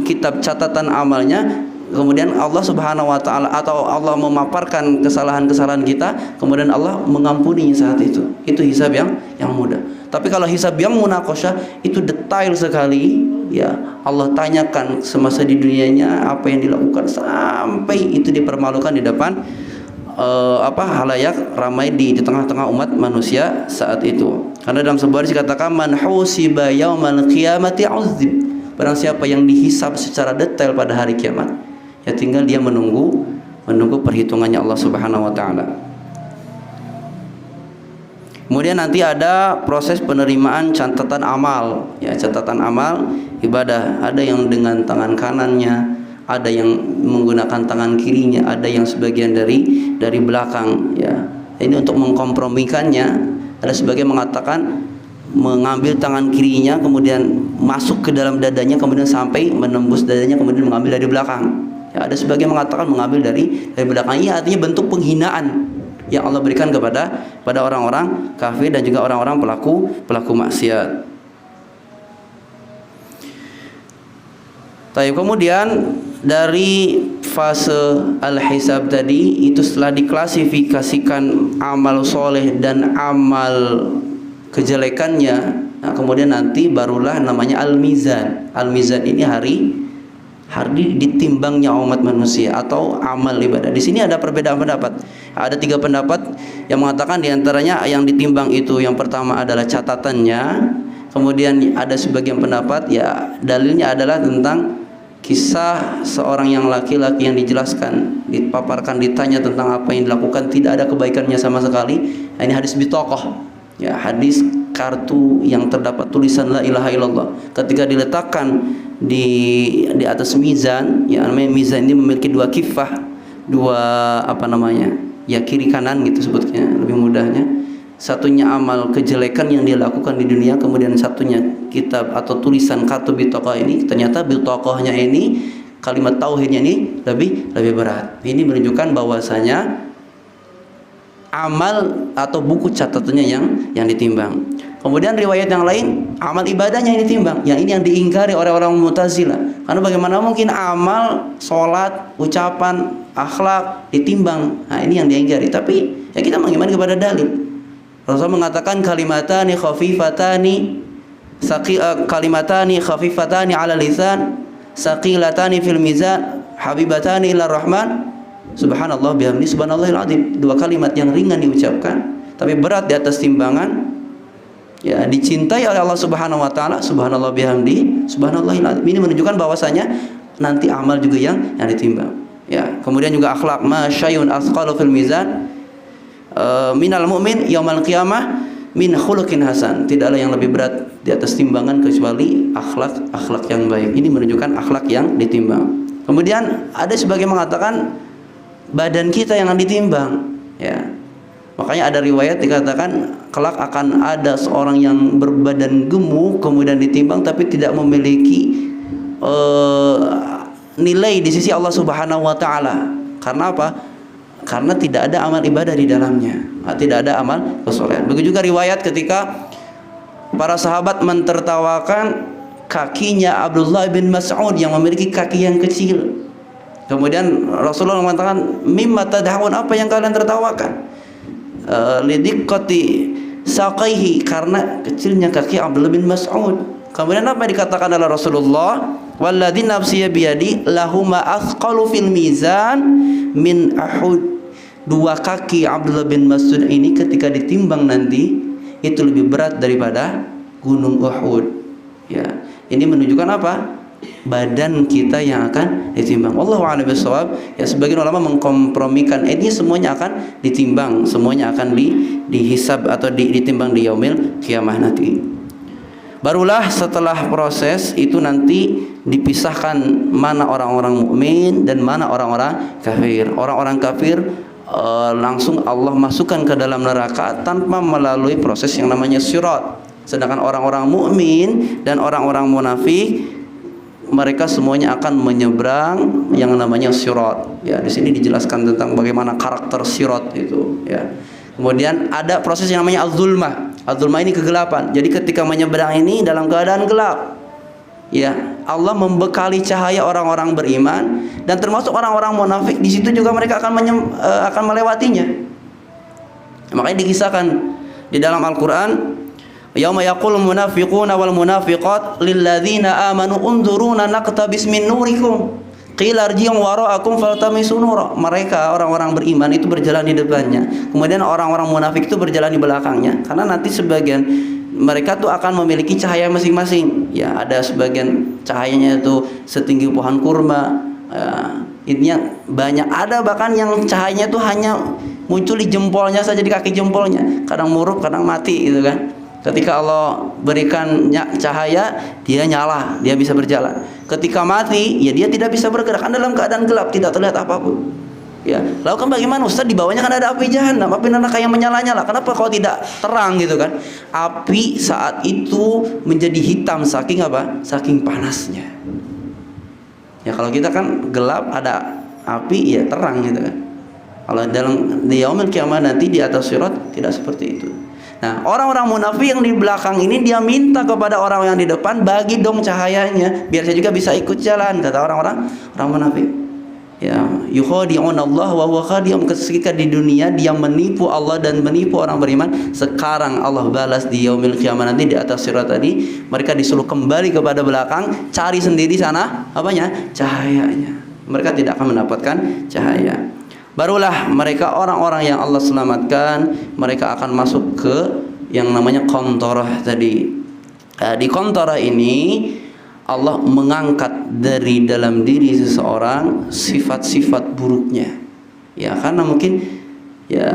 kitab catatan amalnya, kemudian Allah Subhanahu wa taala atau Allah memaparkan kesalahan-kesalahan kita, kemudian Allah mengampuni saat itu. Itu hisab yang mudah. Tapi kalau hisab yang munaqasyah itu detail sekali, ya. Allah tanyakan semasa di dunianya apa yang dilakukan sampai itu dipermalukan di depan halayak ramai di tengah-tengah umat manusia saat itu. Karena dalam sebuah hadis dikatakan man husiba yaumal qiyamati uzib. Barang siapa yang dihisab secara detail pada hari kiamat, ya tinggal dia menunggu perhitungannya Allah Subhanahu wa taala. Kemudian nanti ada proses penerimaan catatan amal, ya, catatan amal ibadah. Ada yang dengan tangan kanannya, ada yang menggunakan tangan kirinya, ada yang sebagian dari belakang, ya. Ini untuk mengkompromikannya. Ada sebagian mengatakan mengambil tangan kirinya kemudian masuk ke dalam dadanya, kemudian sampai menembus dadanya, kemudian mengambil dari belakang. Ya, ada sebagian mengatakan mengambil dari belakang. Ini artinya bentuk penghinaan yang Allah berikan pada orang-orang kafir dan juga orang-orang pelaku maksiat. Kemudian dari fase al-hisab tadi itu setelah diklasifikasikan amal soleh dan amal kejelekannya, nah kemudian nanti barulah namanya al-mizan. Al-mizan ini hari ditimbangnya umat manusia atau amal ibadah. Di sini ada perbedaan pendapat. Ada 3 pendapat yang mengatakan diantaranya yang ditimbang itu yang pertama adalah catatannya. Kemudian ada sebagian pendapat ya dalilnya adalah tentang kisah seorang yang laki-laki yang dijelaskan, dipaparkan, ditanya tentang apa yang dilakukan, tidak ada kebaikannya sama sekali. Nah, ini hadis bitokoh, ya, hadis kartu yang terdapat tulisan la ilaha illallah. Ketika diletakkan di atas mizan, ya, namanya mizan ini memiliki 2 kifah, 2 ya kiri kanan gitu sebutnya lebih mudahnya. Satunya amal kejelekan yang dia lakukan di dunia, kemudian satunya kitab atau tulisan kartu bitokoh ini. Ternyata bitokohnya ini kalimat tauhidnya ini lebih berat. Ini menunjukkan bahwasanya amal atau buku catatannya yang ditimbang. Kemudian riwayat yang lain amal ibadahnya yang ditimbang. Yang ini yang diingkari oleh orang Mu'tazilah. Karena bagaimana mungkin amal, sholat, ucapan, akhlak ditimbang? Nah, ini yang diingkari. Tapi ya kita mengimani kepada dalil. Rasul mengatakan kalimatani khafifatani ala lisan, saqilatani fil mizan, habibatani ila rahman, subhanallah bihamdi subhanallahil azim. 2 kalimat yang ringan diucapkan tapi berat di atas timbangan, ya, dicintai oleh Allah Subhanahu wa taala, subhanallah bihamdi subhanallahil azim. Ini menunjukkan bahwasanya nanti amal juga yang ditimbang, ya. Kemudian juga akhlak, ma syai'un asqalu fil mizan minal mu'min yaumal qiyamah min khuluqin hasan. Tidaklah yang lebih berat di atas timbangan kecuali akhlak yang baik. Ini menunjukkan akhlak yang ditimbang. Kemudian ada sebagian mengatakan badan kita yang ditimbang, ya. Makanya ada riwayat dikatakan kelak akan ada seorang yang berbadan gemuk kemudian ditimbang tapi tidak memiliki nilai di sisi Allah Subhanahu wa taala. Karena apa? Karena tidak ada amal ibadah di dalamnya, tidak ada amal kesolehan. Begitu juga riwayat ketika para sahabat mentertawakan kakinya Abdullah bin Mas'ud yang memiliki kaki yang kecil. Kemudian Rasulullah mengatakan, mimma tadhawun, apa yang kalian tertawakan? Lidiqqati saqaihi, karena kecilnya kaki Abdullah bin Mas'ud. Kemudian apa dikatakan oleh Rasulullah? Walladzi nafsi biyadi lahuma athqalu fil mizan min Uhud. 2 kaki Abdullah bin Mas'ud ini ketika ditimbang nanti itu lebih berat daripada gunung Uhud. Ya, ini menunjukkan apa? Badan kita yang akan ditimbang. Wallahu a'lam bishawab. Ya, sebagian ulama mengkompromikan ini semuanya akan ditimbang, semuanya akan dihisab atau ditimbang di yaumil qiyamah nanti. Barulah setelah proses itu nanti dipisahkan mana orang-orang mukmin dan mana orang-orang kafir. Orang-orang kafir langsung Allah masukkan ke dalam neraka tanpa melalui proses yang namanya sirat. Sedangkan orang-orang mukmin dan orang-orang munafik mereka semuanya akan menyeberang yang namanya sirat. Ya, di sini dijelaskan tentang bagaimana karakter sirat itu, ya. Kemudian ada proses yang namanya az-zulmah. Az-zulmah ini kegelapan. Jadi ketika menyeberang ini dalam keadaan gelap, ya Allah membekali cahaya orang-orang beriman, dan termasuk orang-orang munafik di situ juga mereka akan melewatinya. Makanya dikisahkan di dalam Al-Qur'an, yauma yaqulul munafiquna wal munafiqat lil ladzina amanu unzuruna naqtabis min nurikum qila irji'u wara'akum faltamisu nura. Mereka orang-orang beriman itu berjalan di depannya, kemudian orang-orang munafik itu berjalan di belakangnya, karena nanti sebagian mereka tuh akan memiliki cahaya masing-masing. Ya, ada sebagian cahayanya itu setinggi pohon kurma. Intinya banyak, ada bahkan yang cahayanya tuh hanya muncul di jempolnya saja, di kaki jempolnya. Kadang murup, kadang mati gitu kan. Ketika Allah berikan cahaya, dia nyala, dia bisa berjalan. Ketika mati, ya dia tidak bisa bergerak, kan dalam keadaan gelap, tidak terlihat apapun. Ya, lalu kan bagaimana Ustaz? Di bawahnya kan ada api jahanam, api neraka yang menyala-nyala. Kenapa kalau tidak terang gitu kan? Api saat itu menjadi hitam saking apa? Saking panasnya. Ya kalau kita kan gelap, ada api, ya terang gitu kan. Kalau di yaumil kiamat nanti di atas sirat tidak seperti itu. Nah, orang-orang munafik yang di belakang ini dia minta kepada orang yang di depan, bagi dong cahayanya biar saya juga bisa ikut jalan, kata orang munafik. Ya, yukhadi'un Allah wa huwa khadi'um. Ketika di dunia dia menipu Allah dan menipu orang beriman, sekarang Allah balas di yaumil qiyamah nanti di atas sirat tadi, mereka disuruh kembali kepada belakang, cari sendiri sana apanya? Cahayanya. Mereka tidak akan mendapatkan cahaya. Barulah mereka orang-orang yang Allah selamatkan, mereka akan masuk ke yang namanya qantarah tadi. Di qantarah ini Allah mengangkat dari dalam diri seseorang sifat-sifat buruknya. Ya, karena mungkin ya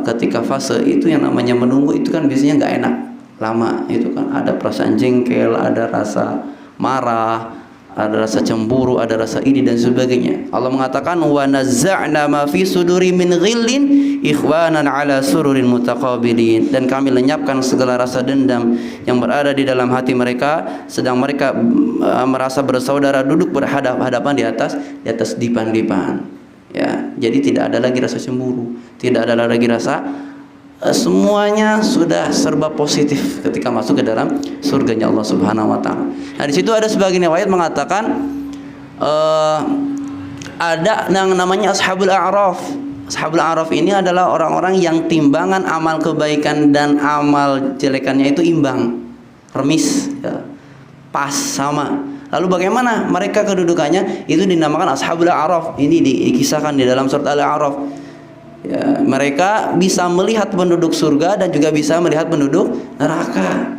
ketika fase itu yang namanya menunggu itu kan biasanya nggak enak, lama itu kan ada perasaan jengkel, ada rasa marah, ada rasa cemburu, ada rasa iri dan sebagainya. Allah mengatakan wa nazza'na ma fi suduri min ghillin ikhwanan ala sururin mutaqabilin, dan kami lenyapkan segala rasa dendam yang berada di dalam hati mereka, sedang mereka merasa bersaudara duduk berhadapan di atas dipan-dipan. Ya, jadi tidak ada lagi rasa cemburu, tidak ada lagi rasa semuanya sudah serba positif ketika masuk ke dalam surganya Allah Subhanahu wa taala. Nah, di situ ada sebagian riwayat mengatakan ada yang namanya Ashabul A'raf. Ashabul A'raf ini adalah orang-orang yang timbangan amal kebaikan dan amal jelekannya itu imbang, remis, ya, pas sama. Lalu bagaimana mereka kedudukannya? Itu dinamakan Ashabul A'raf. Ini dikisahkan di dalam surat Al-A'raf. Ya, mereka bisa melihat penduduk surga dan juga bisa melihat penduduk neraka.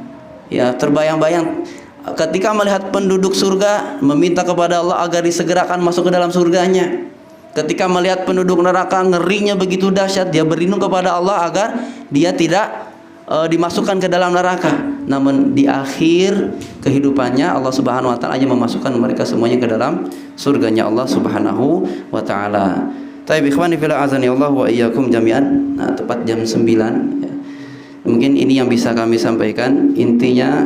Ya, terbayang-bayang ketika melihat penduduk surga meminta kepada Allah agar disegerakan masuk ke dalam surganya. Ketika melihat penduduk neraka, ngerinya begitu dahsyat, dia berlindung kepada Allah agar dia tidak dimasukkan ke dalam neraka. Namun di akhir kehidupannya Allah Subhanahu wa taala hanya memasukkan mereka semuanya ke dalam surganya Allah Subhanahu wa taala. Taib ikhwani fillah azani Allah wa iyyakum jami'an. Nah, tepat jam 9 ya. Mungkin ini yang bisa kami sampaikan. Intinya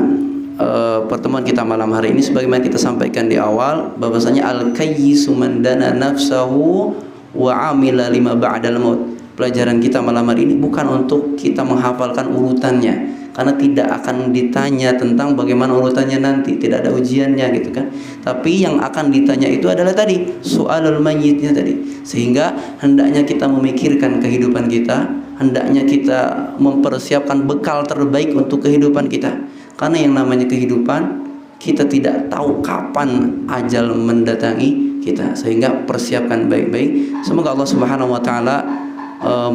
pertemuan kita malam hari ini sebagaimana kita sampaikan di awal, bahwasanya al-kayyisu man dana nafsahu wa amila lima ba'dal maut. Pelajaran kita malam hari ini bukan untuk kita menghafalkan urutannya, karena tidak akan ditanya tentang bagaimana urutannya nanti, tidak ada ujiannya gitu kan. Tapi yang akan ditanya itu adalah tadi soalul mayyitnya tadi. Sehingga hendaknya kita memikirkan kehidupan kita, hendaknya kita mempersiapkan bekal terbaik untuk kehidupan kita. Karena yang namanya kehidupan, kita tidak tahu kapan ajal mendatangi kita, sehingga persiapkan baik-baik. Semoga Allah Subhanahu wa taala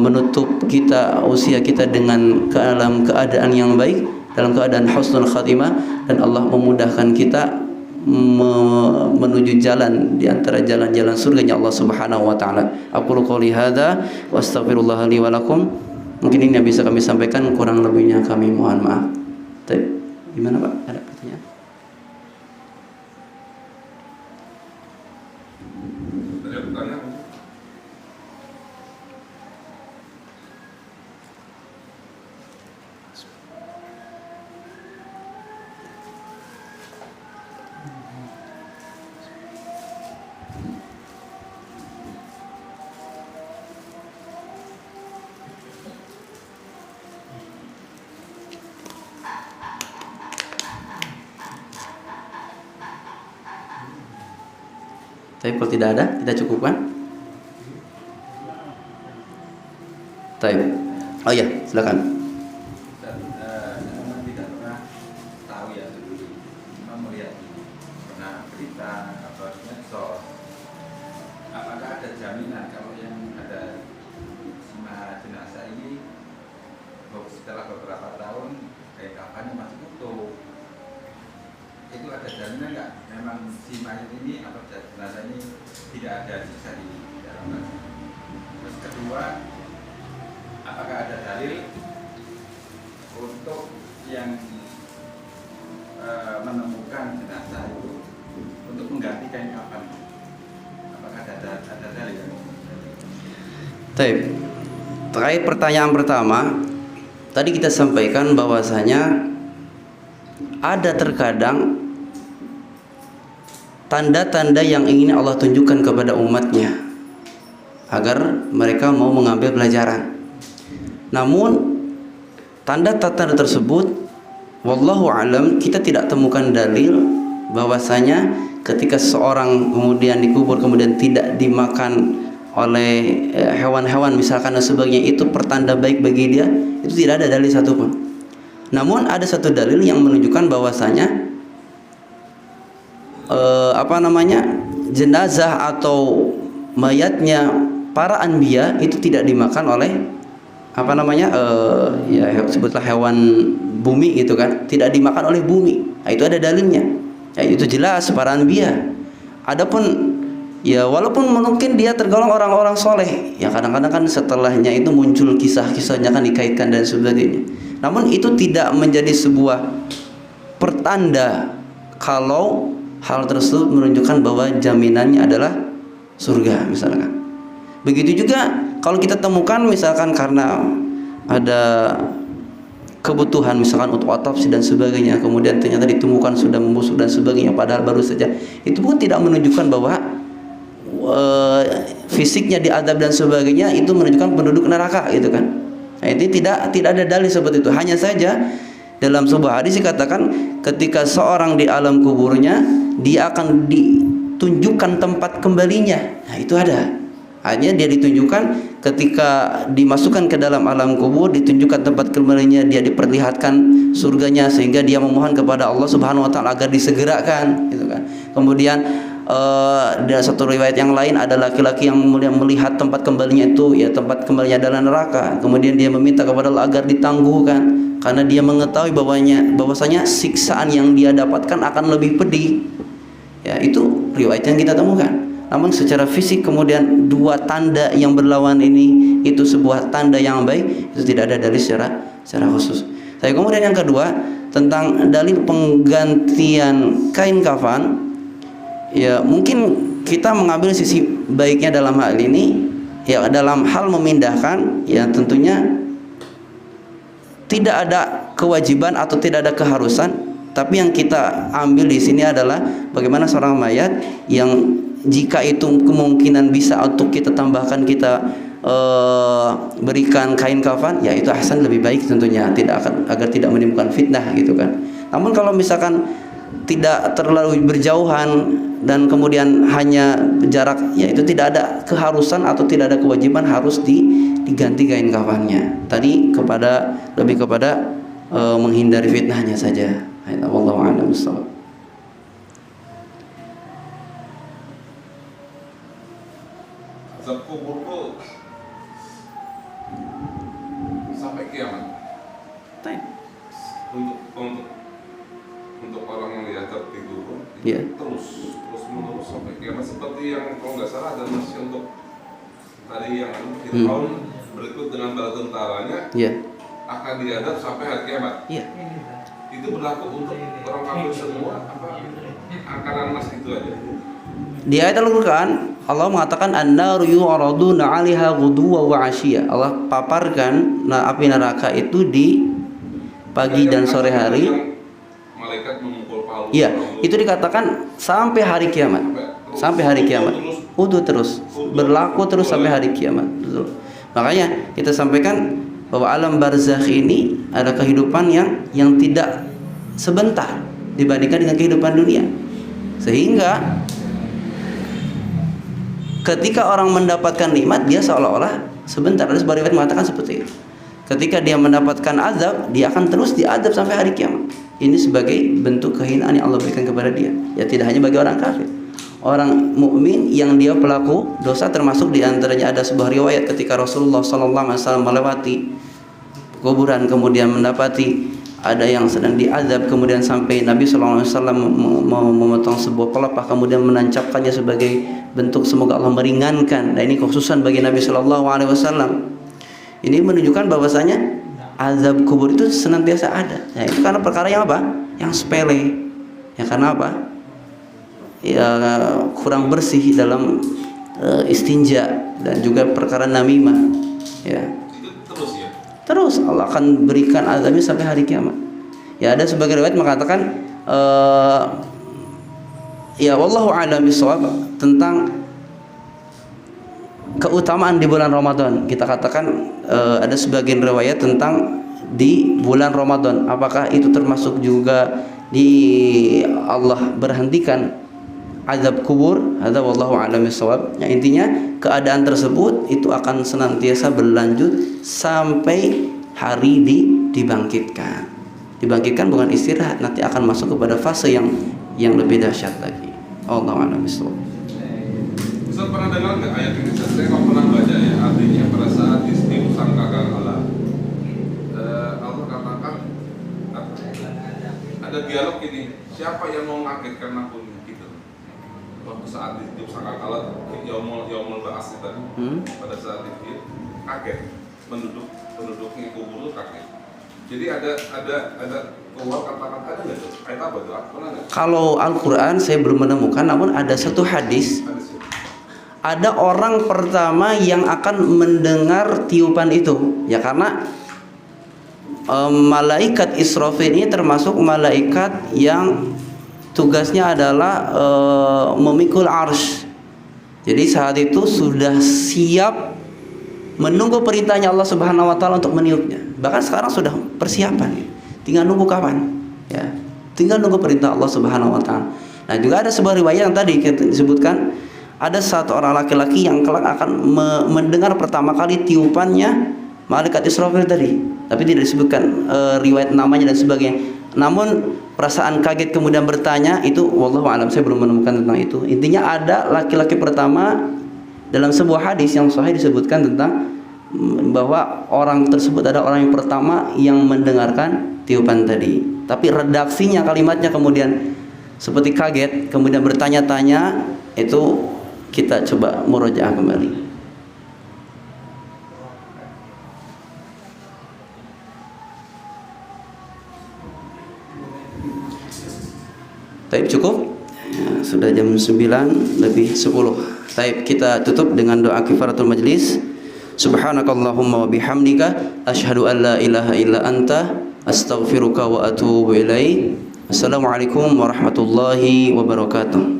menutup kita, usia kita dengan dalam keadaan yang baik, dalam keadaan husnul khatimah, dan Allah memudahkan kita menuju jalan di antara jalan-jalan surganya Allah Subhanahu wa taala. Aqulu qouli hadza wa astaghfirullah li wa lakum. Mungkin ini yang bisa kami sampaikan, kurang lebihnya kami mohon maaf. Gimana Pak? Ada pertanyaan? Tapi kalau tidak ada, kita cukupkan. Baik. Oh ya, silakan. Memang tidak pernah tahu ya dulu, cuma melihat pernah berita atau medsos. Apakah ada jaminan kalau yang ada semua jenazah ini setelah beberapa tahun kayak kafannya masih utuh, itu ada jaminan nggak memang si mayat ini atau jenazah ini tidak ada sisa di dalam badan? Terus kedua, apakah ada dalil untuk yang menemukan jenazah itu untuk mengganti kain kafan? Apakah ada dalil? Terkait pertanyaan pertama, tadi kita sampaikan bahwasanya ada terkadang tanda-tanda yang ingin Allah tunjukkan kepada umatnya agar mereka mau mengambil pelajaran. Namun tanda-tanda tersebut wallahu alam kita tidak temukan dalil bahwasanya ketika seorang kemudian dikubur kemudian tidak dimakan oleh hewan-hewan misalkan dan sebagainya itu pertanda baik bagi dia, itu tidak ada dalil satupun. Namun ada satu dalil yang menunjukkan bahwasanya jenazah atau mayatnya para anbiya itu tidak dimakan oleh sebutlah hewan bumi gitu kan, tidak dimakan oleh bumi. Nah, itu ada dalilnya. Ya, itu jelas para anbiya. Adapun ya walaupun mungkin dia tergolong orang-orang soleh, ya kadang-kadang kan setelahnya itu muncul kisah-kisahnya kan dikaitkan dan sebagainya. Namun itu tidak menjadi sebuah pertanda kalau hal tersebut menunjukkan bahwa jaminannya adalah surga misalkan. Begitu juga kalau kita temukan misalkan karena ada kebutuhan misalkan untuk otopsi dan sebagainya, kemudian ternyata ditemukan sudah membusuk dan sebagainya padahal baru saja, itu pun tidak menunjukkan bahwa fisiknya diadab dan sebagainya itu menunjukkan penduduk neraka gitu kan. Nah, itu tidak ada dalil seperti itu. Hanya saja dalam sebuah hadis dikatakan ketika seorang di alam kuburnya dia akan ditunjukkan tempat kembalinya. Nah, itu ada. Hanya dia ditunjukkan ketika dimasukkan ke dalam alam kubur, ditunjukkan tempat kembalinya, dia diperlihatkan surganya sehingga dia memohon kepada Allah Subhanahu wa taala agar disegerakan gitu kan. Kemudian dalam satu riwayat yang lain ada laki-laki yang melihat tempat kembalinya itu ya tempat kembalinya adalah neraka. Kemudian dia meminta kepada Allah agar ditangguhkan karena dia mengetahui bahwasanya siksaan yang dia dapatkan akan lebih pedih. Ya, itu riwayat yang kita temukan. Namun secara fisik kemudian dua tanda yang berlawan ini itu sebuah tanda yang baik, itu tidak ada dalil secara khusus. Tapi kemudian yang kedua tentang dalil penggantian kain kafan, ya mungkin kita mengambil sisi baiknya dalam hal ini, ya dalam hal memindahkan, ya tentunya tidak ada kewajiban atau tidak ada keharusan, tapi yang kita ambil di sini adalah bagaimana seorang mayat yang jika itu kemungkinan bisa untuk kita tambahkan, kita berikan kain kafan, ya itu ahsan, lebih baik tentunya, agar tidak menimbulkan fitnah gitu kan. Namun kalau misalkan tidak terlalu berjauhan dan kemudian hanya jarak, ya itu tidak ada keharusan atau tidak ada kewajiban harus diganti kain kafannya. Tadi lebih kepada menghindari fitnahnya saja. Wallahu a'lam bishawab. Azab kubur tuh sampai kiamat. Untuk orang yang diazab di kubur itu terus menerus sampai kiamat, seperti yang kalau nggak salah ada masih untuk tadi yang Fir'aun berikut dengan bala tentaranya akan diazab sampai hari kiamat. Itu berlaku untuk orang kafir semua apa angkaran mas itu aja? Di ayat Al-Quran Allah mengatakan an-naru yu'raduna 'alaiha ghuduwwan wa 'ashiyya. Allah paparkan api neraka itu di pagi dan sore hari. Malaikat memukul palu. Iya, itu dikatakan sampai hari kiamat. Sampai hari kiamat. Utuh terus, berlaku terus sampai hari kiamat. Betul. Makanya kita sampaikan bahwa alam barzakh ini ada kehidupan yang tidak sebentar dibandingkan dengan kehidupan dunia. Sehingga ketika orang mendapatkan nikmat dia seolah-olah sebentar. Ada sebuah riwayat mengatakan seperti itu. Ketika dia mendapatkan azab, dia akan terus diazab sampai hari kiamat. Ini sebagai bentuk kehinaan yang Allah berikan kepada dia. Ya tidak hanya bagi orang kafir. Orang mukmin yang dia pelaku dosa, termasuk diantaranya ada sebuah riwayat ketika Rasulullah SAW melewati kuburan, kemudian mendapati ada yang sedang diazab, kemudian sampai Nabi SAW memotong sebuah pelepah, kemudian menancapkannya sebagai bentuk semoga Allah meringankan. Dan ini khususan bagi Nabi SAW. Ini menunjukkan bahwasanya azab kubur itu senantiasa ada. Ya, itu karena perkara yang apa? Yang sepele. Ya karena apa? Ya kurang bersih dalam istinja, dan juga perkara namimah. Ya. Terus ya. Terus Allah akan berikan azabnya sampai hari kiamat. Ya ada sebagai riwayat mengatakan ya wallahu a'lam bishawab tentang keutamaan di bulan Ramadan. Kita katakan ada sebagian riwayat tentang di bulan Ramadan, apakah itu termasuk juga di Allah berhentikan azab kubur? Hadza wallahu a'lam bishawab. Ya, intinya keadaan tersebut itu akan senantiasa berlanjut sampai hari dibangkitkan. Dibangkitkan bukan istirahat, nanti akan masuk kepada fase yang lebih dahsyat lagi. Allahu a'lam bishawab. Ustaz pernah dengar nggak ayat ini? Saya nggak pernah baca ya. Artinya pada saat disangkakan Allah, Allah katakan ada dialog ini. Siapa yang mau ngagetkan aku gitu? Waktu saat disangkakan Allah, yaumul ba'ats tadi, pada saat itu kaget, penduduknya kubur itu kaget. Jadi ada Allah katakan ada nggak tuh? Ayat apa tuh? Pernah nggak? Kalau Al-Quran saya belum menemukan, namun ada satu hadis. Ada orang pertama yang akan mendengar tiupan itu, ya karena malaikat Israfil ini termasuk malaikat yang tugasnya adalah memikul arsy. Jadi saat itu sudah siap menunggu perintahnya Allah Subhanahu wa taala untuk meniupnya. Bahkan sekarang sudah persiapan, tinggal nunggu kapan, ya. Tinggal nunggu perintah Allah Subhanahu wa taala. Nah, juga ada sebuah riwayat yang tadi disebutkan, ada satu orang laki-laki yang kelak akan mendengar pertama kali tiupannya malaikat Israfil tadi, tapi tidak disebutkan riwayat namanya dan sebagainya. Namun perasaan kaget kemudian bertanya itu wallahu alam, saya belum menemukan tentang itu. Intinya ada laki-laki pertama dalam sebuah hadis yang sahih disebutkan tentang bahwa orang tersebut ada orang yang pertama yang mendengarkan tiupan tadi. Tapi redaksinya, kalimatnya kemudian seperti kaget kemudian bertanya-tanya, itu kita coba murojaah kembali. Taib cukup? Ya, sudah jam 9:10. Taib kita tutup dengan doa kifaratul majlis. Subhanakallahumma wa bihamdika asyhadu an la ilaha illa anta astaghfiruka wa atubu ilaik. Assalamualaikum warahmatullahi wabarakatuh.